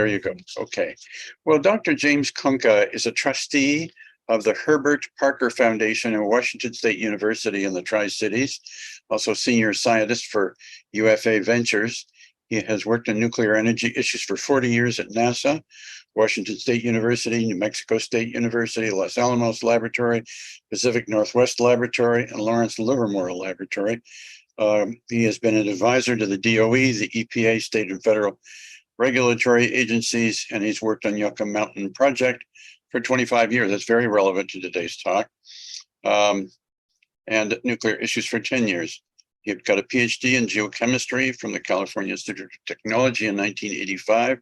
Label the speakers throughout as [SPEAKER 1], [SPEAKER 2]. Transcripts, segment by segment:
[SPEAKER 1] There you go. Okay. Well, Dr. James Conca is a trustee of the Herbert Parker Foundation at Washington State University in the Tri-Cities, also senior scientist for UFA Ventures. He has worked on nuclear energy issues for 40 years at NASA, Washington State University, New Mexico State University, Los Alamos Laboratory, Pacific Northwest Laboratory, and Lawrence Livermore Laboratory. He has been an advisor to the DOE, the EPA, state and federal regulatory agencies, and he's worked on Yucca Mountain Project for 25 years. That's very relevant to today's talk. And nuclear issues for 10 years. He got a PhD in geochemistry from the California Institute of Technology in 1985,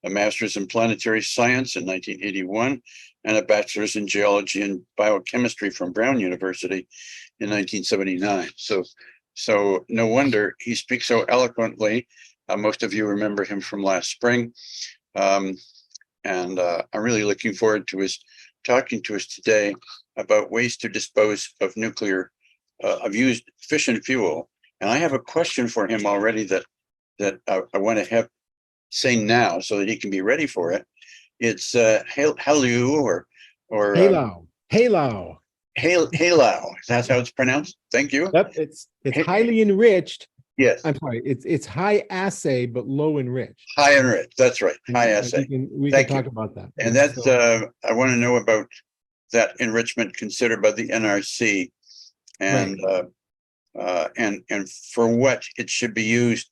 [SPEAKER 1] a master's in planetary science in 1981, and a bachelor's in geology and biochemistry from Brown University in 1979. So no wonder he speaks so eloquently. Most of you remember him from last spring. And I'm really looking forward to his talking to us today about ways to dispose of nuclear, of used fission fuel. And I have a question for him already that I want to have say now so that he can be ready for it. It's HALEU or
[SPEAKER 2] HALEU.
[SPEAKER 1] HALEU. That's how it's pronounced. Thank you.
[SPEAKER 2] Yep, it's highly enriched.
[SPEAKER 1] Yes.
[SPEAKER 2] I'm sorry. It's high assay but low enriched.
[SPEAKER 1] High enriched. That's right. High assay.
[SPEAKER 2] We can talk about that.
[SPEAKER 1] And that's I want to know about that enrichment considered by the NRC, and right. And for what it should be used.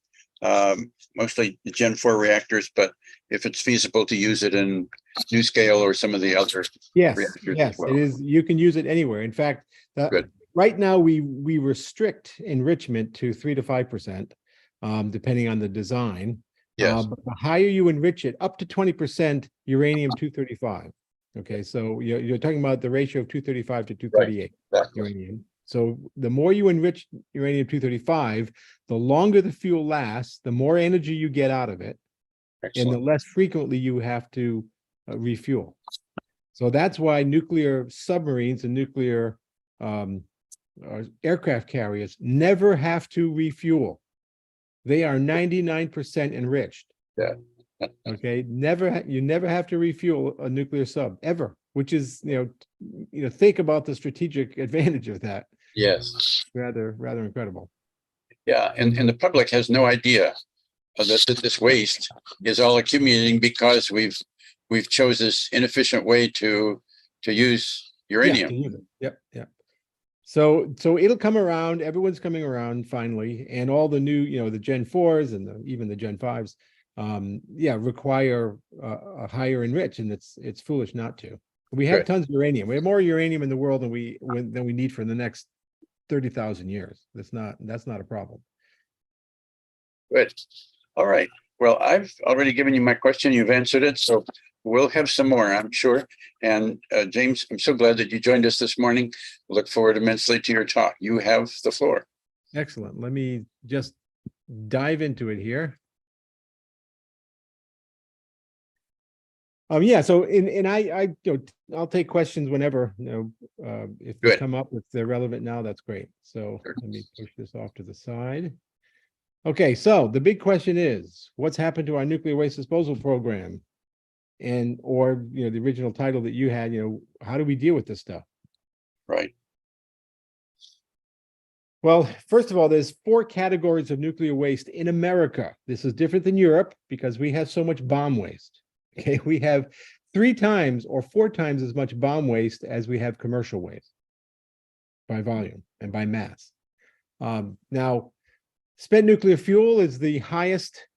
[SPEAKER 1] Mostly the Gen 4 reactors, but if it's feasible to use it in NuScale or some of the other reactors as well.
[SPEAKER 2] It is. You can use it anywhere. In fact, right now we restrict enrichment to 3 to 5%, depending on the design.
[SPEAKER 1] Yes.
[SPEAKER 2] But the higher you enrich it, up to 20% uranium-235. Okay, so you're talking about the ratio of 235 to 238 uranium. So the more you enrich uranium-235, the longer the fuel lasts, the more energy you get out of it. Excellent. And the less frequently you have to refuel. So that's why nuclear submarines and nuclear aircraft carriers never have to refuel. They are 99% enriched.
[SPEAKER 1] Yeah.
[SPEAKER 2] Okay, you never have to refuel a nuclear sub ever, which is think about the strategic advantage of that.
[SPEAKER 1] Yes,
[SPEAKER 2] rather incredible.
[SPEAKER 1] Yeah, and the public has no idea that this waste is all accumulating because we've chose this inefficient way to use uranium.
[SPEAKER 2] Yeah, to use it. Yep. So it'll come around. Everyone's coming around finally, and all the new, the Gen 4s and even the Gen 5s, require a higher enrich, and it's foolish not to. We have tons of uranium. We have more uranium in the world than we need for the next 30,000 years. That's not a problem.
[SPEAKER 1] Good. All right. Well, I've already given you my question. You've answered it. So we'll have some more, I'm sure. And James, I'm so glad that you joined us this morning. Look forward immensely to your talk. You have the floor.
[SPEAKER 2] Excellent. Let me just dive into it here. So I'll take questions whenever, if they come up, if they're relevant now, that's great. So let me push this off to the side. Okay, so the big question is, what's happened to our nuclear waste disposal program? Or the original title that you had, how do we deal with this stuff?
[SPEAKER 1] Right.
[SPEAKER 2] Well, first of all, there's 4 categories of nuclear waste in America. This is different than Europe because we have so much bomb waste. Okay, we have 3 times or 4 times as much bomb waste as we have commercial waste by volume and by mass. Now, spent nuclear fuel is the highest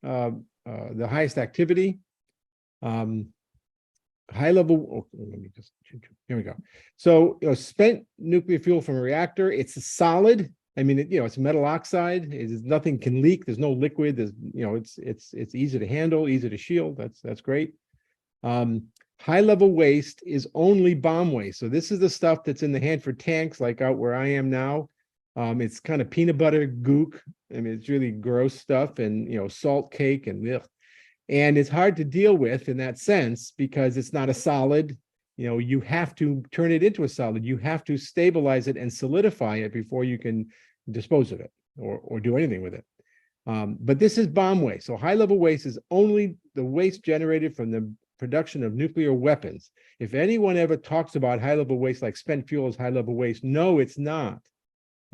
[SPEAKER 2] activity. High level. Here we go. So, spent nuclear fuel from a reactor. It's a solid. I mean, it's metal oxide. Nothing can leak. There's no liquid. It's easy to handle, easy to shield. That's great. High level waste is only bomb waste. So this is the stuff that's in the Hanford tanks, like out where I am now. It's kind of peanut butter gook. I mean, it's really gross stuff, and salt cake and ugh. And it's hard to deal with in that sense because it's not a solid. You have to turn it into a solid. You have to stabilize it and solidify it before you can dispose of it or do anything with it. But this is bomb waste. So high level waste is only the waste generated from the production of nuclear weapons. If anyone ever talks about high-level waste like spent fuel is high-level waste, no, it's not.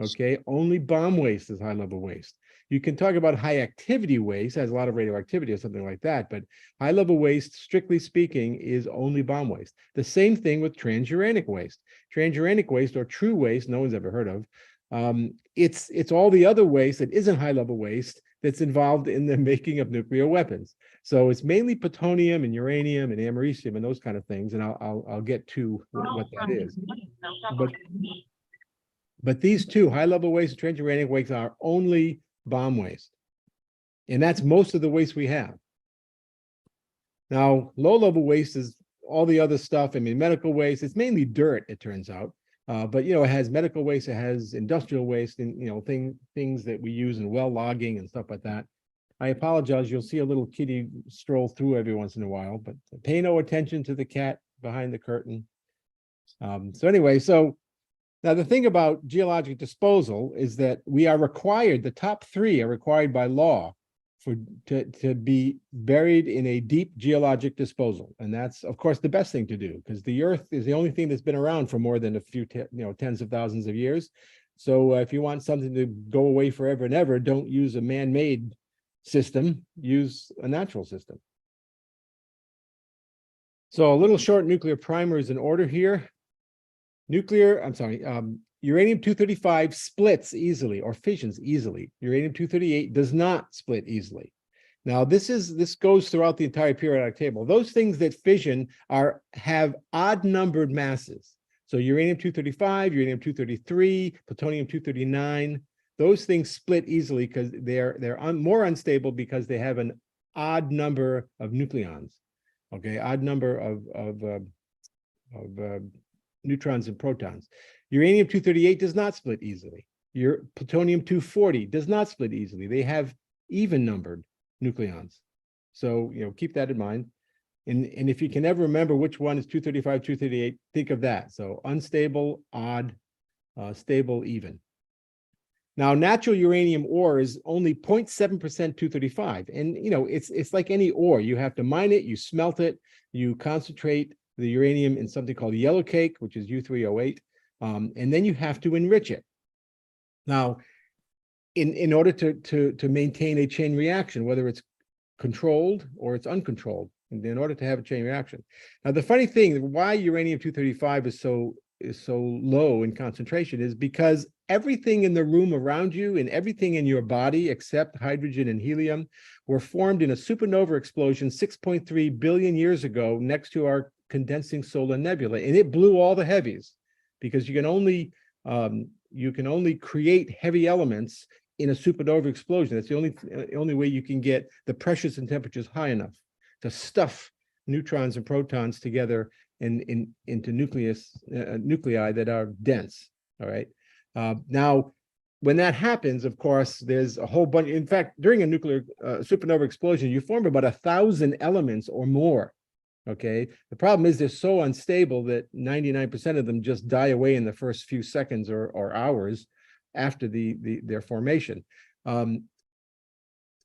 [SPEAKER 2] Okay, only bomb waste is high-level waste. You can talk about high-activity waste, has a lot of radioactivity or something like that, but high-level waste, strictly speaking, is only bomb waste. The same thing with transuranic waste. Transuranic waste, or true waste, no one's ever heard of. It's all the other waste that isn't high-level waste that's involved in the making of nuclear weapons. So it's mainly plutonium and uranium and americium and those kind of things, and I'll get to what that is. But these two, high-level waste and transuranic waste, are only bomb waste. And that's most of the waste we have. Now, low-level waste is all the other stuff. I mean, medical waste, it's mainly dirt, it turns out. But, it has medical waste, it has industrial waste, and, things that we use in well logging and stuff like that. I apologize, you'll see a little kitty stroll through every once in a while, but pay no attention to the cat behind the curtain. So anyway, now the thing about geologic disposal is that we are required, the top three are required by law to be buried in a deep geologic disposal. And that's, of course, the best thing to do, because the earth is the only thing that's been around for more than a few, tens of thousands of years. So if you want something to go away forever and ever, don't use a man-made system, use a natural system. So a little short nuclear primer is in order here. Uranium-235 splits easily or fissions easily. Uranium-238 does not split easily. Now, this goes throughout the entire periodic table. Those things that fission have odd-numbered masses. So uranium-235, uranium-233, plutonium-239, those things split easily because they're more unstable because they have an odd number of nucleons. Okay, odd number of neutrons and protons. Uranium-238 does not split easily. Your plutonium-240 does not split easily. They have even numbered nucleons. So, keep that in mind. And if you can ever remember which one is 235, 238, think of that. So unstable, odd, stable, even. Now, natural uranium ore is only 0.7% 235. And, it's like any ore. You have to mine it, you smelt it, you concentrate the uranium in something called yellow cake, which is U3O8, and then you have to enrich it. Now, in order to maintain a chain reaction, whether it's controlled or it's uncontrolled, in order to have a chain reaction. Now, the funny thing, why uranium-235 is so low in concentration is because everything in the room around you and everything in your body except hydrogen and helium were formed in a supernova explosion 6.3 billion years ago next to our condensing solar nebula, and it blew all the heavies because you can only create heavy elements in a supernova explosion. That's the only way you can get the pressures and temperatures high enough to stuff neutrons and protons together into nuclei that are dense. All right. Now, when that happens, of course, there's a whole bunch. In fact, during a nuclear supernova explosion, you form about 1,000 elements or more. Okay. The problem is they're so unstable that 99% of them just die away in the first few seconds or hours after their formation. And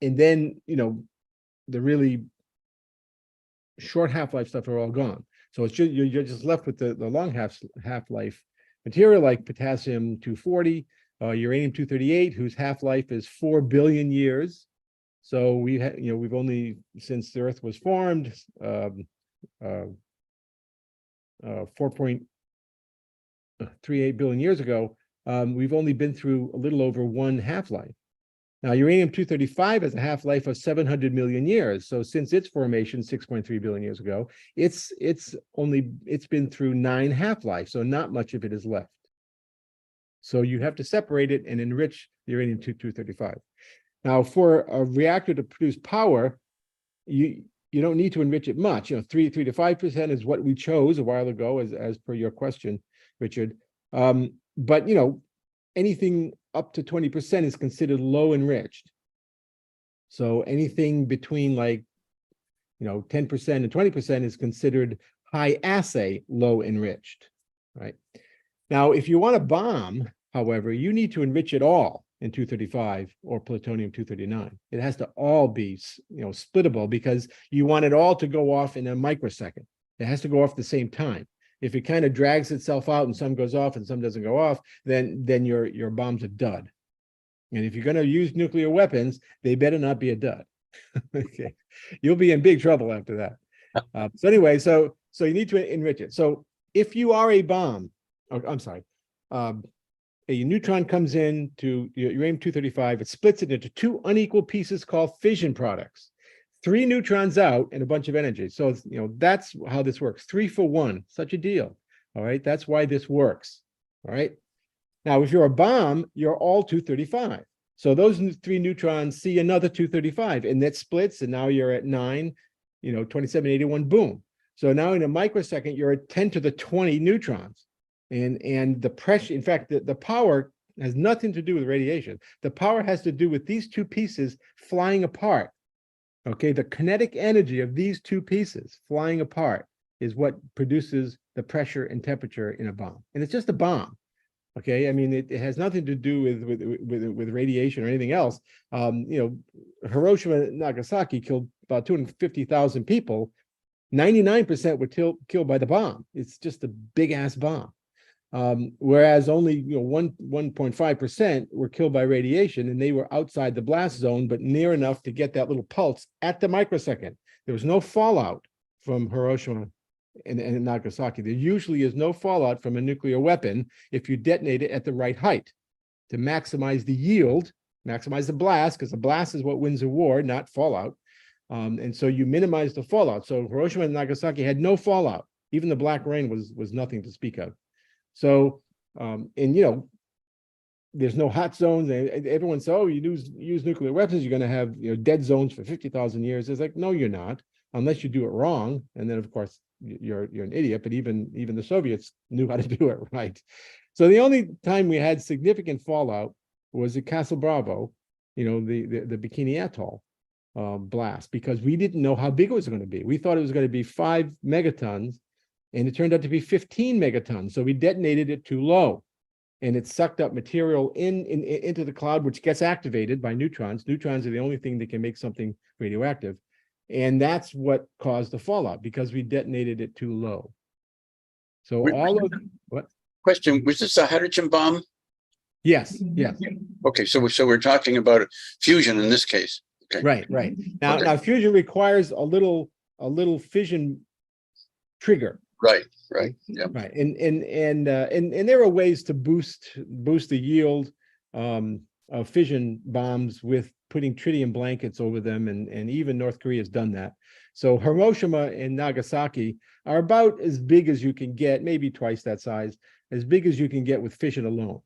[SPEAKER 2] then, the really short half-life stuff are all gone. So it's just, you're just left with the long half-life material like potassium-240, uranium-238, whose half-life is 4 billion years. So we've only, since the Earth was formed, 4.38 billion years ago, we've only been through a little over one half-life. Now, uranium-235 has a half-life of 700 million years. So since its formation 6.3 billion years ago, it's been through 9 half-lives. So not much of it is left. So you have to separate it and enrich the uranium-235. Now, for a reactor to produce power, you don't need to enrich it much. 3 to 5% is what we chose a while ago, as per your question, Richard. But anything up to 20% is considered low enriched. So anything between 10% and 20% is considered high assay low enriched, right? Now, if you want a bomb, however, you need to enrich it all. and 235 or plutonium-239. It has to all be, splittable, because you want it all to go off in a microsecond. It has to go off at the same time. If it kind of drags itself out and some goes off and some doesn't go off, then your bomb's a dud. And if you're going to use nuclear weapons, they better not be a dud. Okay, you'll be in big trouble after that. So anyway, so you need to enrich it. So if you are a bomb, a neutron comes in to uranium-235, it splits it into two unequal pieces called fission products. 3 neutrons out and a bunch of energy. So, that's how this works. 3 for 1, such a deal. All right, that's why this works. All right. Now, if you're a bomb, you're all 235. So those 3 neutrons see another 235, and that splits, and now you're at 9, 2781, boom. So now in a microsecond, you're at 10 to the 20 neutrons. And the pressure, in fact, the power has nothing to do with radiation. The power has to do with these 2 pieces flying apart. Okay, the kinetic energy of these 2 pieces flying apart is what produces the pressure and temperature in a bomb. And it's just a bomb. Okay, I mean, it has nothing to do with radiation or anything else. Hiroshima and Nagasaki killed about 250,000 people. 99% were killed by the bomb. It's just a big ass bomb. Whereas only 1.5% were killed by radiation, and they were outside the blast zone, but near enough to get that little pulse at the microsecond. There was no fallout from Hiroshima and Nagasaki. There usually is no fallout from a nuclear weapon if you detonate it at the right height to maximize the yield, maximize the blast, because the blast is what wins a war, not fallout. And so you minimize the fallout. So Hiroshima and Nagasaki had no fallout. Even the black rain was nothing to speak of. So, there's no hot zones. Everyone says, oh, you use nuclear weapons, you're going to have dead zones for 50,000 years. It's like, no, you're not, unless you do it wrong. And then, of course, you're an idiot. But even the Soviets knew how to do it right. So the only time we had significant fallout was at Castle Bravo, the Bikini Atoll blast, because we didn't know how big it was going to be. We thought it was going to be 5 megatons. And it turned out to be 15 megatons. So we detonated it too low, and it sucked up material into the cloud, which gets activated by neutrons. Neutrons are the only thing that can make something radioactive. And that's what caused the fallout, because we detonated it too low. So what?
[SPEAKER 1] Question, was this a hydrogen bomb?
[SPEAKER 2] Yes.
[SPEAKER 1] Okay, so we're talking about fusion in this case. Okay.
[SPEAKER 2] Right. Now fusion requires a little fission trigger.
[SPEAKER 1] Right. Yeah.
[SPEAKER 2] Right. And there are ways to boost the yield of fission bombs with putting tritium blankets over them, and even North Korea has done that. So Hiroshima and Nagasaki are about as big as you can get, maybe twice that size, as big as you can get with fission alone.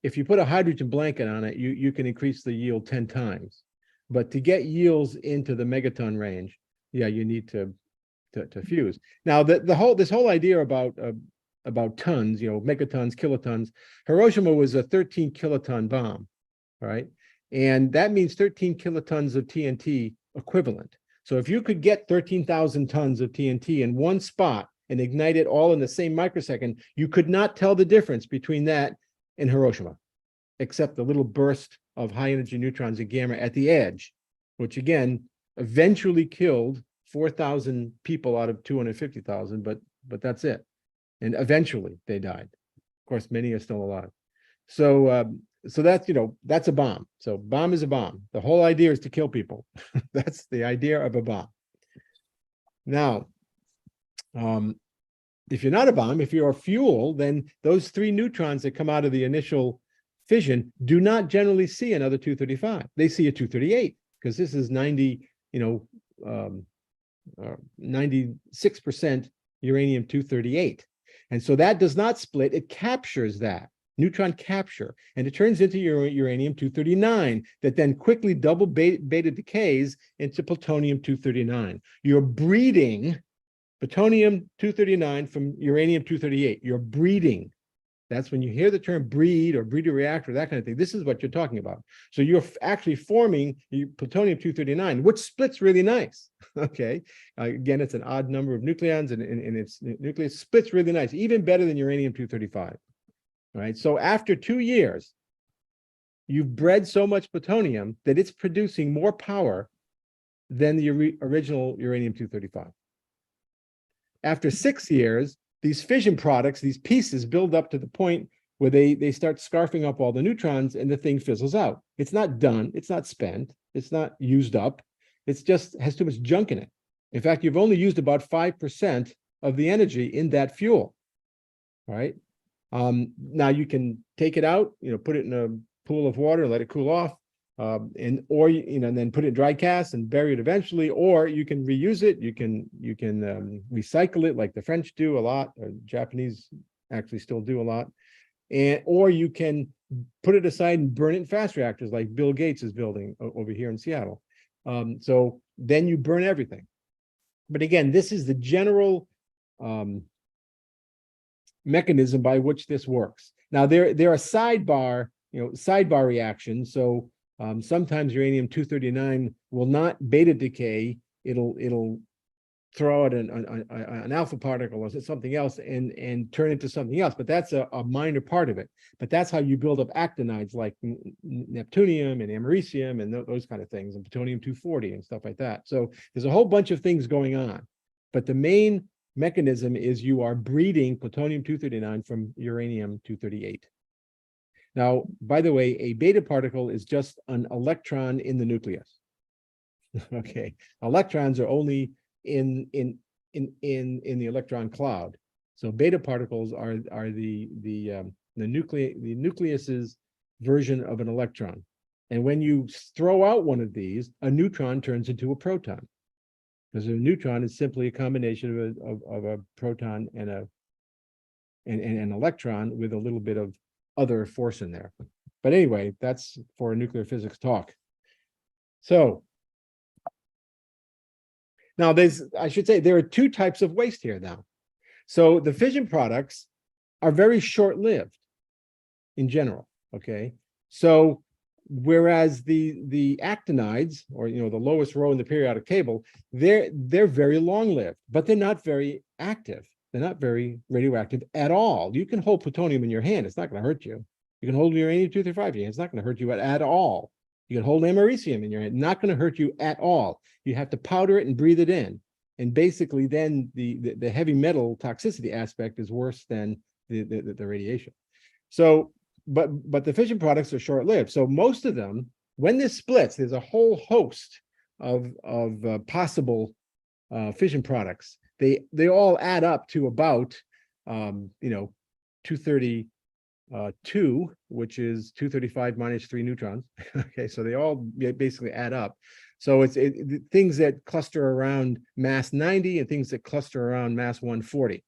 [SPEAKER 2] If you put a hydrogen blanket on it, you can increase the yield 10 times. But to get yields into the megaton range, you need to fuse. Now, this whole idea about tons, megatons, kilotons. Hiroshima was a 13 kiloton bomb, all right? And that means 13 kilotons of TNT equivalent. So if you could get 13,000 tons of TNT in one spot and ignite it all in the same microsecond, you could not tell the difference between that and Hiroshima, except the little burst of high energy neutrons and gamma at the edge, which again eventually killed 4,000 people out of 250,000, but that's it. And eventually they died. Of course, many are still alive. So that's a bomb. So bomb is a bomb. The whole idea is to kill people. That's the idea of a bomb. Now, if you're not a bomb, if you're a fuel, then those 3 neutrons that come out of the initial fission do not generally see another 235. They see a 238, because this is 96% uranium-238. And so that does not split, it captures that, neutron capture, and it turns into uranium-239 that then quickly double beta decays into plutonium-239. You're breeding plutonium-239 from uranium-238. You're breeding. That's when you hear the term breed or breeder reactor, that kind of thing. This is what you're talking about. So you're actually forming plutonium-239, which splits really nice. Okay. Again, it's an odd number of nucleons, and its nucleus splits really nice, even better than uranium-235. All right. So after 2 years, you've bred so much plutonium that it's producing more power than the original uranium-235. After 6 years, these fission products, these pieces build up to the point where they start scarfing up all the neutrons and the thing fizzles out. It's not done. It's not spent. It's not used up. It's just has too much junk in it. In fact, you've only used about 5% of the energy in that fuel. All right. Now you can take it out, put it in a pool of water, let it cool off, and then put it in dry cast and bury it eventually, or you can reuse it. You can recycle it like the French do a lot, or Japanese actually still do a lot, or you can put it aside and burn it in fast reactors like Bill Gates is building over here in Seattle. So then you burn everything. But again, this is the general mechanism by which this works. Now there are sidebar reactions. So sometimes uranium-239 will not beta decay. It'll throw out an alpha particle or something else and turn into something else. But that's a minor part of it. But that's how you build up actinides like neptunium and americium and those kind of things, and plutonium-240 and stuff like that. So there's a whole bunch of things going on. But the main mechanism is you are breeding plutonium-239 from uranium-238. Now, by the way, a beta particle is just an electron in the nucleus. Okay, electrons are only in the electron cloud. So beta particles are the nucleus's version of an electron. And when you throw out one of these, a neutron turns into a proton, because a neutron is simply a combination of a proton and an electron with a little bit of other force in there. But anyway, that's for a nuclear physics talk. So now I should say there are two types of waste here now. So the fission products are very short-lived in general, okay? So whereas the actinides, or the lowest row in the periodic table, they're very long-lived, but they're not very active. They're not very radioactive at all. You can hold plutonium in your hand. It's not going to hurt you. You can hold uranium-235 in your hand. It's not going to hurt you at all. You can hold americium in your hand. Not going to hurt you at all. You have to powder it and breathe it in. And basically then the heavy metal toxicity aspect is worse than the radiation. So, but the fission products are short-lived. So most of them, when this splits, there's a whole host of possible fission products. They all add up to about 232, which is 235 minus 3 neutrons. Okay, so they all basically add up. So it's things that cluster around mass 90 and things that cluster around mass 140.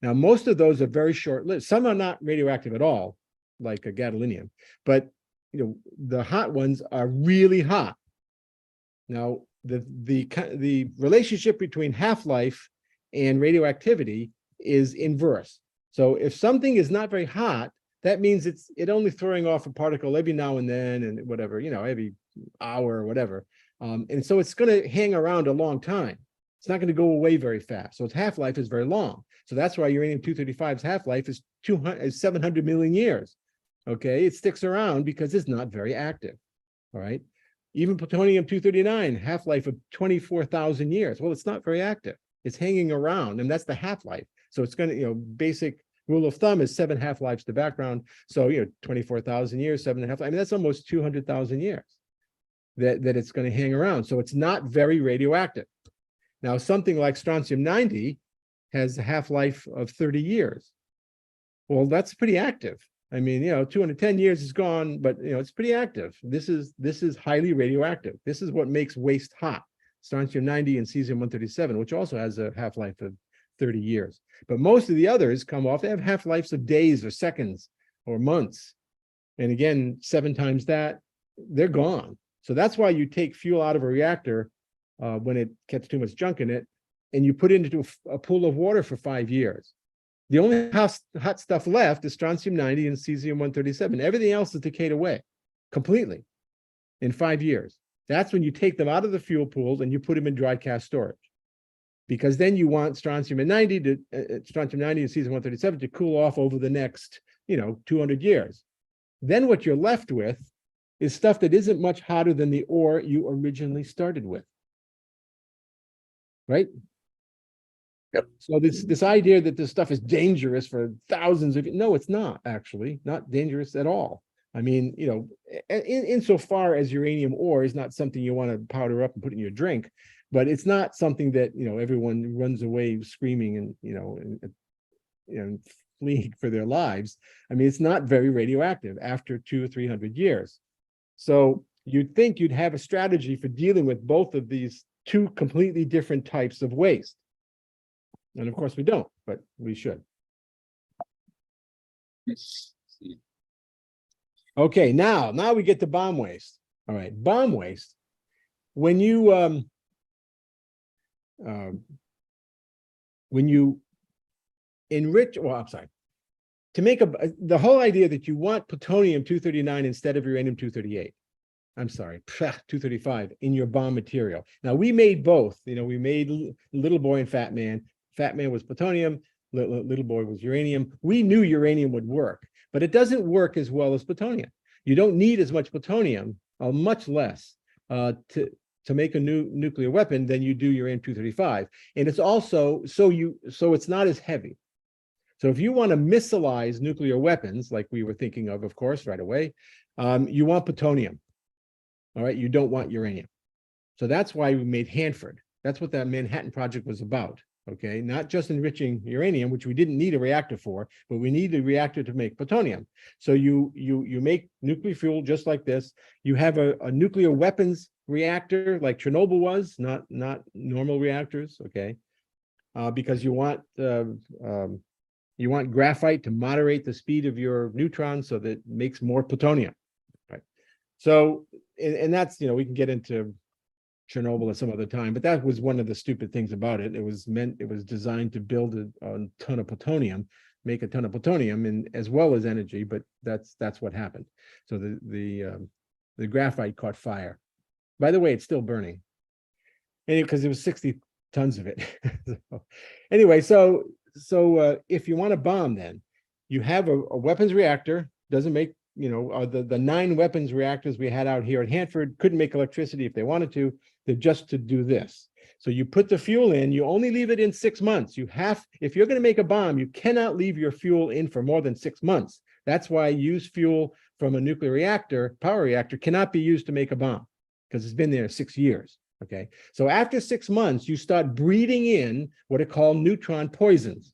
[SPEAKER 2] Now, most of those are very short-lived. Some are not radioactive at all, like a gadolinium, but the hot ones are really hot. Now, the relationship between half-life and radioactivity is inverse. So if something is not very hot, that means it's only throwing off a particle every now and then, and whatever, every hour or whatever. And so it's going to hang around a long time. It's not going to go away very fast. So its half-life is very long. So that's why uranium-235's half-life is 700 million years. Okay, it sticks around because it's not very active. All right. Even plutonium-239, half-life of 24,000 years. Well, it's not very active. It's hanging around, and that's the half-life. So it's going to, basic rule of thumb is 7 half-lives to background. So, 24,000 years, 7.5. I mean, that's almost 200,000 years that it's going to hang around. So it's not very radioactive. Now, something like strontium-90 has a half-life of 30 years. Well, that's pretty active. I mean, 210 years is gone, but it's pretty active. This is highly radioactive. This is what makes waste hot. Strontium-90 and cesium-137, which also has a half-life of 30 years. But most of the others come off, they have half-lives of days or seconds or months. And again, 7 times that, they're gone. So that's why you take fuel out of a reactor when it gets too much junk in it, and you put it into a pool of water for 5 years. The only hot stuff left is strontium-90 and cesium-137. Everything else is decayed away completely in 5 years. That's when you take them out of the fuel pools and you put them in dry cast storage. Because then you want strontium-90 and cesium-137 to cool off over the next, 200 years. Then what you're left with is stuff that isn't much hotter than the ore you originally started with. Right?
[SPEAKER 1] Yep.
[SPEAKER 2] So this idea that this stuff is dangerous for thousands of, no, it's not actually, not dangerous at all. I mean, you know, insofar as uranium ore is not something you want to powder up and put in your drink, but it's not something that, you know, everyone runs away screaming and, you know, fleeing for their lives. I mean, it's not very radioactive after 200 or 300 years. So you'd think you'd have a strategy for dealing with both of these two completely different types of waste. And of course we don't, but we should. Okay, now we get to bomb waste. All right, bomb waste. When you enrich, well, I'm sorry, to make the whole idea that you want plutonium-239 instead of uranium-238. I'm sorry, 235 in your bomb material. Now we made both. You know, we made Little Boy and Fat Man. Fat Man was plutonium. Little Boy was uranium. We knew uranium would work, but it doesn't work as well as plutonium. You don't need as much plutonium, or much less, to make a new nuclear weapon than you do uranium-235. And it's also so it's not as heavy. So if you want to missileize nuclear weapons, like we were thinking of course, right away, you want plutonium. All right, you don't want uranium. So that's why we made Hanford. That's what that Manhattan Project was about. Okay, not just enriching uranium, which we didn't need a reactor for, but we need a reactor to make plutonium. So you make nuclear fuel just like this. You have a nuclear weapons reactor like Chernobyl was, not normal reactors. Okay, because you want graphite to moderate the speed of your neutrons so that it makes more plutonium. Right. So, and that's, you know, we can get into Chernobyl at some other time, but that was one of the stupid things about it. It was designed to build a ton of plutonium, make a ton of plutonium, and as well as energy. But that's what happened. So the graphite caught fire. By the way, it's still burning, and because it was 60 tons of it. Anyway, so if you want a bomb, then you have a weapons reactor. Doesn't make, you know, the 9 weapons reactors we had out here at Hanford couldn't make electricity if they wanted to. They're just to do this. So you put the fuel in, you only leave it in 6 months. If you're going to make a bomb, you cannot leave your fuel in for more than 6 months. That's why used fuel from a nuclear reactor, power reactor, cannot be used to make a bomb because it's been there 6 years. Okay. So after 6 months, you start breathing in what are called neutron poisons.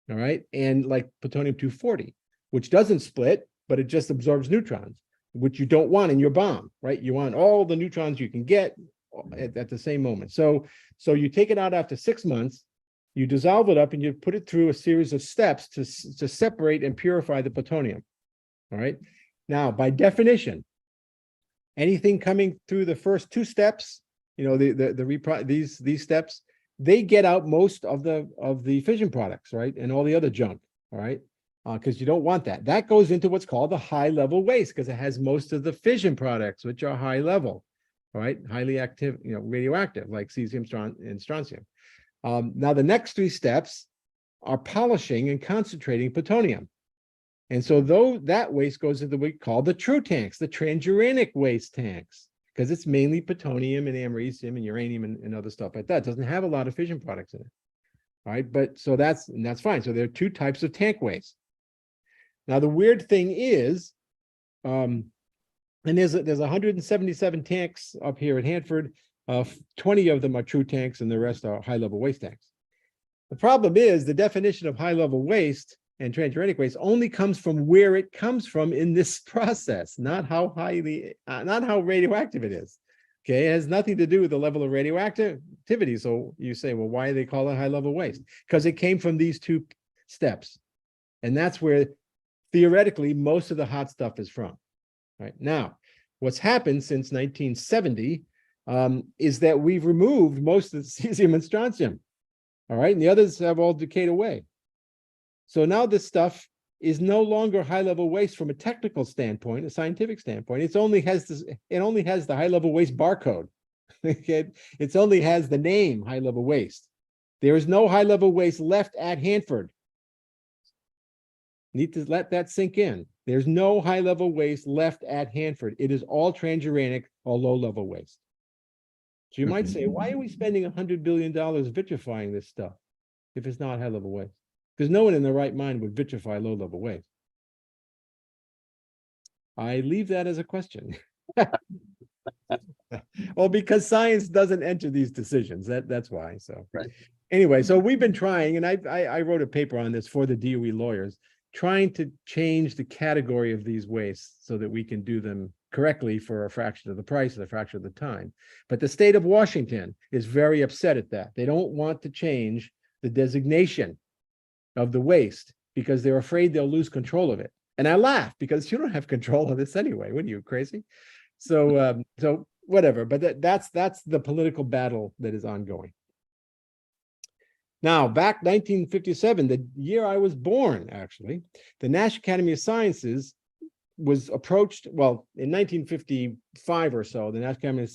[SPEAKER 2] All right. And like plutonium-240, which doesn't split, but it just absorbs neutrons, which you don't want in your bomb, right? You want all the neutrons you can get at the same moment. So you take it out after 6 months, you dissolve it up, and you put it through a series of steps to separate and purify the plutonium. All right. Now, by definition, anything coming through the first 2 steps, you know, these steps, they get out most of the fission products, right, and all the other junk. All right. Because you don't want that. That goes into what's called the high-level waste because it has most of the fission products, which are high level, right? Highly active, you know, radioactive, like cesium and strontium. Now, the next 3 steps are polishing and concentrating plutonium. And so that waste goes into what we call the true tanks, the transuranic waste tanks, because it's mainly plutonium and americium and uranium and other stuff like that. It doesn't have a lot of fission products in it. All right, but so that's fine. So there are 2 types of tank waste. Now, the weird thing is, and there's 177 tanks up here at Hanford. 20 of them are true tanks, and the rest are high-level waste tanks. The problem is the definition of high-level waste and transuranic waste only comes from where it comes from in this process, not how radioactive it is. Okay, it has nothing to do with the level of radioactivity. So you say, well, why do they call it high-level waste? Because it came from these 2 steps, and that's where theoretically most of the hot stuff is from. Right now, what's happened since 1970 is that we've removed most of the cesium and strontium. All right, and the others have all decayed away. So now this stuff is no longer high-level waste from a technical standpoint, a scientific standpoint. It only has the high-level waste barcode. It only has the name high-level waste. There is no high-level waste left at Hanford. Need to let that sink in. There's no high-level waste left at Hanford. It is all transuranic or low-level waste. So you might say, why are we spending $100 billion vitrifying this stuff if it's not high-level waste? Because no one in their right mind would vitrify low-level waste. I leave that as a question. Well, because science doesn't enter these decisions. That's why. So
[SPEAKER 1] Right.
[SPEAKER 2] Anyway, so we've been trying, and I wrote a paper on this for the DOE lawyers, trying to change the category of these wastes so that we can do them correctly for a fraction of the price or a fraction of the time. But the state of Washington is very upset at that. They don't want to change the designation of the waste because they're afraid they'll lose control of it. And I laugh because you don't have control of this anyway. What are you, crazy? So so whatever, but that's the political battle that is ongoing. Now, back 1957, the year I was born, actually, the National Academy of Sciences was approached, well, in 1955 or so, the National Academy,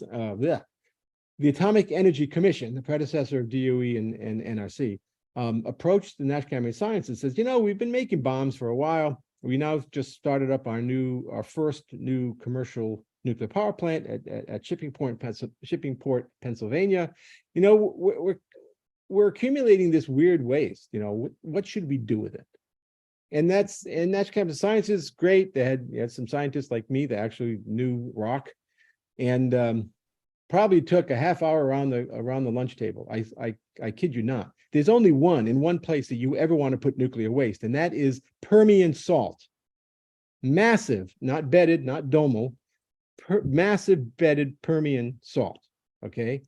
[SPEAKER 2] the Atomic Energy Commission, the predecessor of DOE and NRC, approached the National Academy of Sciences and says, you know, we've been making bombs for a while. We now just started up our first new commercial nuclear power plant at Shippingport, Pennsylvania. You know, we're accumulating this weird waste. You know, what should we do with it? And National Academy of Sciences, great. They had some scientists like me that actually knew rock, and probably took a half hour around the lunch table. I kid you not. There's only in one place that you ever want to put nuclear waste, and that is Permian salt. Massive, not bedded, not domal, massive bedded Permian salt, okay,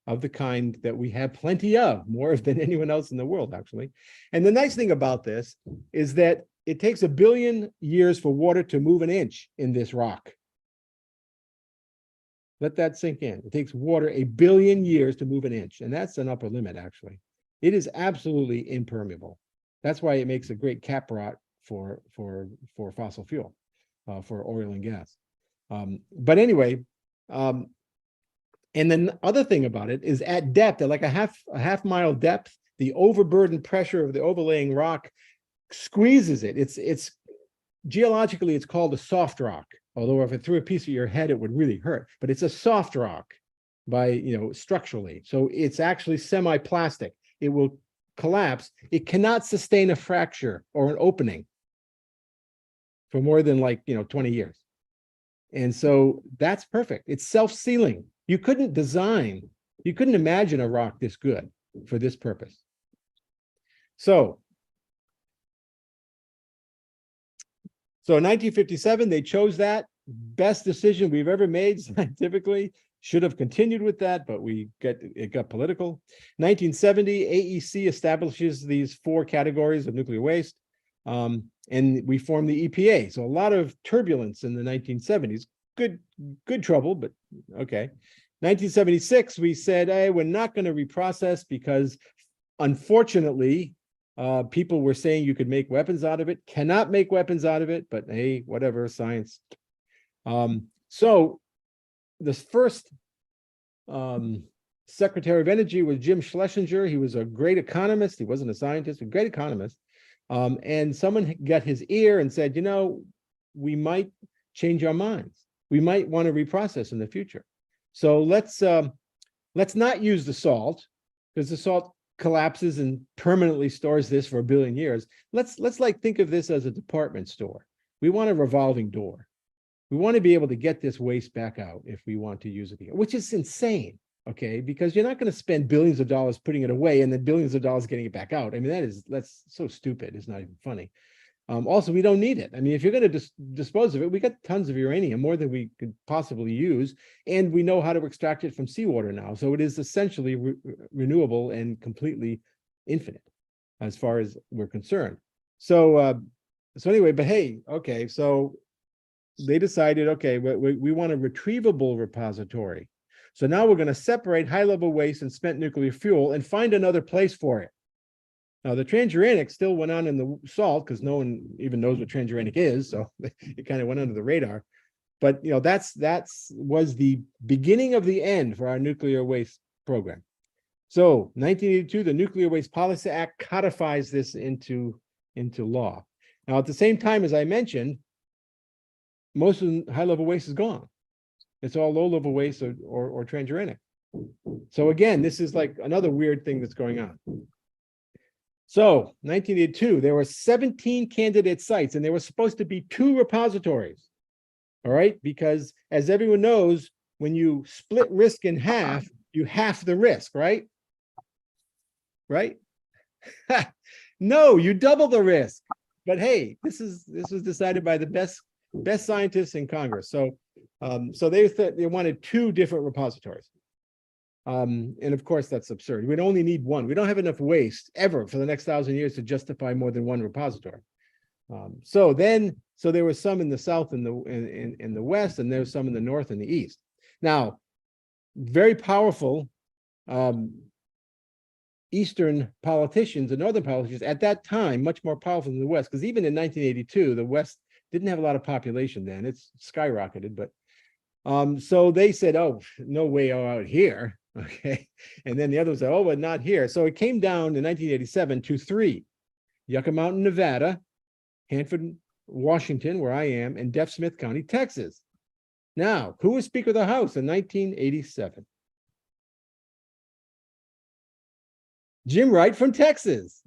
[SPEAKER 2] of the kind that we have plenty of, more than anyone else in the world, actually. And the nice thing about this is that it takes 1 billion years for water to move an inch in this rock. Let that sink in. It takes water 1 billion years to move an inch, and that's an upper limit, actually. It is absolutely impermeable. That's why it makes a great cap rock for fossil fuel, for oil and gas. But anyway, and then the other thing about it is at depth, at like a half mile depth, the overburden pressure of the overlaying rock squeezes it. It's geologically, it's called a soft rock. Although if it threw a piece of your head, it would really hurt. But it's a soft rock by, structurally. So it's actually semi-plastic. It will collapse. It cannot sustain a fracture or an opening for more than 20 years. And so that's perfect. It's self-sealing. You couldn't imagine a rock this good for this purpose. So in 1957, they chose that. Best decision we've ever made scientifically. Should have continued with that, but it got political. 1970, AEC establishes these 4 categories of nuclear waste, and we formed the EPA. So a lot of turbulence in the 1970s. Good trouble, but okay. 1976, we said, hey, we're not going to reprocess because, unfortunately, people were saying you could make weapons out of it. Cannot make weapons out of it, but hey, whatever, science. So this first Secretary of Energy was Jim Schlesinger. He was a great economist. He wasn't a scientist, a great economist. And someone got his ear and said, we might change our minds. We might want to reprocess in the future. So let's not use the salt, because the salt collapses and permanently stores this for 1 billion years. Let's think of this as a department store. We want a revolving door. We want to be able to get this waste back out if we want to use it again, which is insane, okay? Because you're not going to spend billions of dollars putting it away and then billions of dollars getting it back out. I mean, that's so stupid. It's not even funny. Also, we don't need it. I mean, if you're going to dispose of it, we got tons of uranium, more than we could possibly use, and we know how to extract it from seawater now. So it is essentially renewable and completely infinite, as far as we're concerned. So anyway, but hey, okay, so they decided, okay, we want a retrievable repository. So now we're going to separate high-level waste and spent nuclear fuel and find another place for it. Now, the transuranic still went on in the salt because no one even knows what transuranic is, so it kind of went under the radar. But that's was the beginning of the end for our nuclear waste program. So 1982, the Nuclear Waste Policy Act codifies this into law. Now, at the same time, as I mentioned, most of the high-level waste is gone. It's all low-level waste or transuranic. So again, this is like another weird thing that's going on. So 1982, there were 17 candidate sites, and there were supposed to be 2 repositories. All right, because as everyone knows, when you split risk in half, you half the risk, right? Right? No, you double the risk. But hey, this was decided by the best scientists in Congress. So so they wanted 2 different repositories. And of course, that's absurd. We'd only need 1. We don't have enough waste ever for the next 1,000 years to justify more than 1 repository. So there was some in the South and in the West, and there's some in the North and the East. Now, very powerful Eastern politicians and Northern politicians at that time, much more powerful than the West, because even in 1982, the West didn't have a lot of population then. It's skyrocketed, but so they said, oh, no way out here. Okay. And then the others said, oh, but not here. So it came down in 1987 to 3: Yucca Mountain, Nevada, Hanford, Washington, where I am, and Deaf Smith County, Texas. Now, who was Speaker of the House in 1987? Jim Wright from Texas.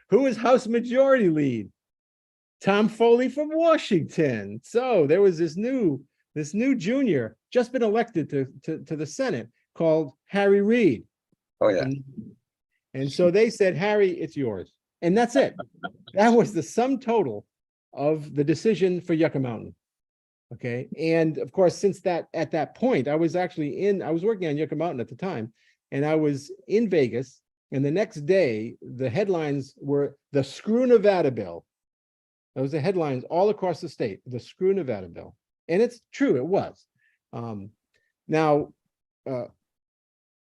[SPEAKER 2] Who was House Majority Lead? Tom Foley from Washington. So there was this new junior just been elected to the Senate called Harry Reid.
[SPEAKER 1] Oh, yeah.
[SPEAKER 2] And so they said, Harry, it's yours. And that's it. That was the sum total of the decision for Yucca Mountain. Okay. And of course, since at that point, I was working on Yucca Mountain at the time, and I was in Vegas. And the next day, the headlines were the Screw Nevada Bill. Those are the headlines all across the state, the Screw Nevada Bill. And it's true, it was.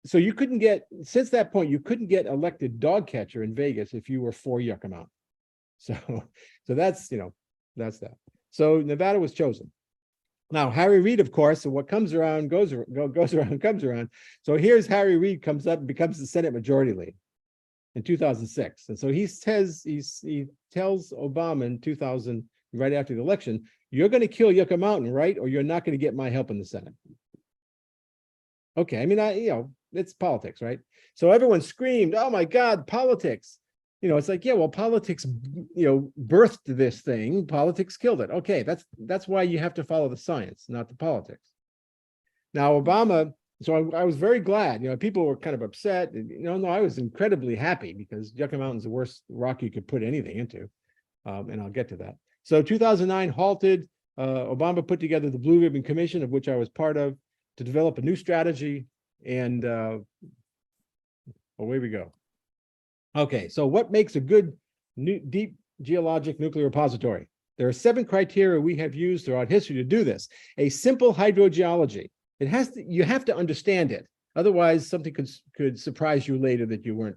[SPEAKER 2] So you couldn't since that point, you couldn't get elected dog catcher in Vegas if you were for Yucca Mountain. So that's, that's that. So Nevada was chosen. Now, Harry Reid, of course, so what comes around, goes around, comes around. So here's Harry Reid comes up and becomes the Senate Majority Leader in 2006. And so he tells Obama in 2000, right after the election, you're going to kill Yucca Mountain, right? Or you're not going to get my help in the Senate. Okay, I mean, it's politics, right? So everyone screamed, oh my God, politics. It's like, yeah, well, politics, birthed this thing. Politics killed it. Okay, that's why you have to follow the science, not the politics. Now, Obama, so I was very glad. People were kind of upset. No, I was incredibly happy because Yucca Mountain's the worst rock you could put anything into. And I'll get to that. So 2009 halted. Obama put together the Blue Ribbon Commission, of which I was part of, to develop a new strategy. And away we go. Okay, so what makes a good deep geologic nuclear repository? There are 7 criteria we have used throughout history to do this. A simple hydrogeology. You have to understand it. Otherwise, something could surprise you later that you weren't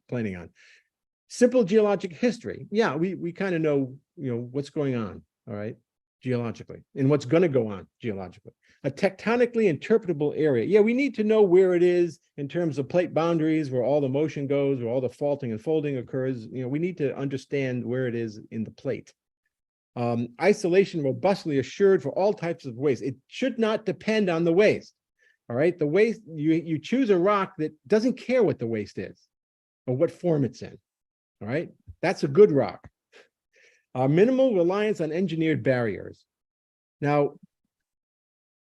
[SPEAKER 2] planning on. Simple geologic history. Yeah, we kind of know, what's going on, all right, geologically, and what's going to go on geologically. A tectonically interpretable area. Yeah, we need to know where it is in terms of plate boundaries, where all the motion goes, where all the faulting and folding occurs. We need to understand where it is in the plate. Isolation robustly assured for all types of waste. It should not depend on the waste. All right, the waste, you choose a rock that doesn't care what the waste is or what form it's in. All right, that's a good rock. Minimal reliance on engineered barriers. Now,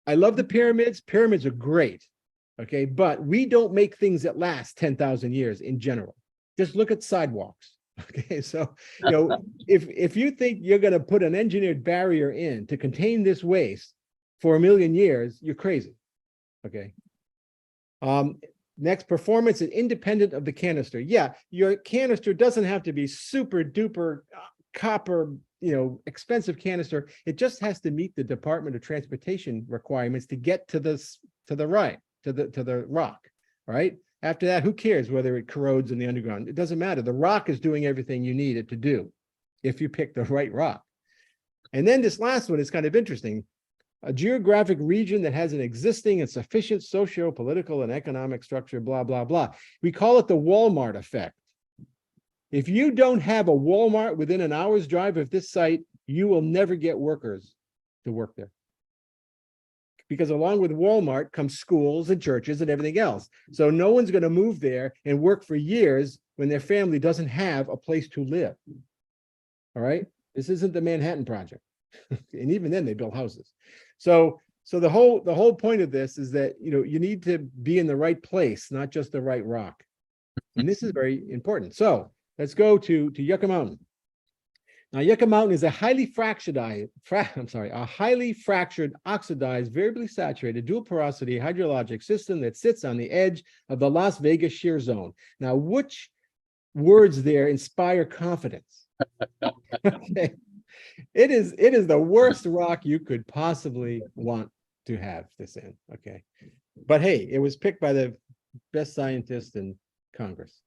[SPEAKER 2] I love the pyramids. Pyramids are great, okay? But we don't make things that last 10,000 years in general. Just look at sidewalks, okay? So, if you think you're going to put an engineered barrier in to contain this waste for 1 million years, you're crazy, okay? Next, performance is independent of the canister. Yeah, your canister doesn't have to be super duper copper, expensive canister. It just has to meet the Department of Transportation requirements to get to the rock. All right. After that, who cares whether it corrodes in the underground? It doesn't matter. The rock is doing everything you need it to do if you pick the right rock. And then this last one is kind of interesting. A geographic region that has an existing and sufficient socio-political and economic structure, blah, blah, blah. We call it the Walmart effect. If you don't have a Walmart within an hour's drive of this site, you will never get workers to work there. Because along with Walmart comes schools and churches and everything else. So no one's going to move there and work for years when their family doesn't have a place to live. All right. This isn't the Manhattan Project. And even then they build houses. So the whole point of this is that, you need to be in the right place, not just the right rock. And this is very important. So let's go to Yucca Mountain. Now, Yucca Mountain is a highly fractured, oxidized, variably saturated, dual porosity hydrologic system that sits on the edge of the Las Vegas shear zone. Now, which words there inspire confidence? Okay. It is the worst rock you could possibly want to have this in. Okay. But hey, it was picked by the best scientists in Congress.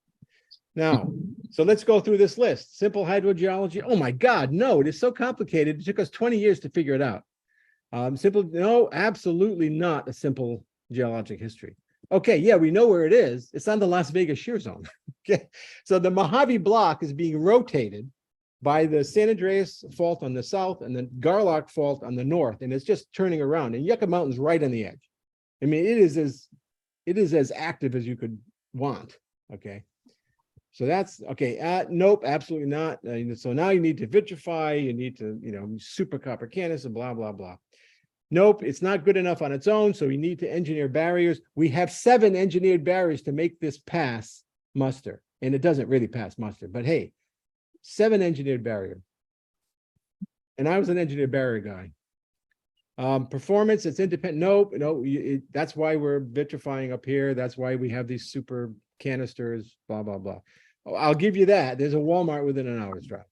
[SPEAKER 2] Now, so let's go through this list. Simple hydrogeology. Oh my God, no, it is so complicated. It took us 20 years to figure it out. No, absolutely not a simple geologic history. Okay, yeah, we know where it is. It's on the Las Vegas shear zone. Okay, so the Mojave Block is being rotated by the San Andreas Fault on the south and the Garlock Fault on the north, and it's just turning around. And Yucca Mountain's right on the edge. I mean, it is as active as you could want. Okay. So that's okay. Nope, absolutely not. So now you need to vitrify, you need to, super copper canister, blah, blah, blah. Nope, it's not good enough on its own. So we need to engineer barriers. We have 7 engineered barriers to make this pass muster. And it doesn't really pass muster, but hey, 7 engineered barriers. And I was an engineered barrier guy. Performance, it's independent. Nope, no, that's why we're vitrifying up here. That's why we have these super canisters, blah, blah, blah. Oh, I'll give you that. There's a Walmart within an hour's drive.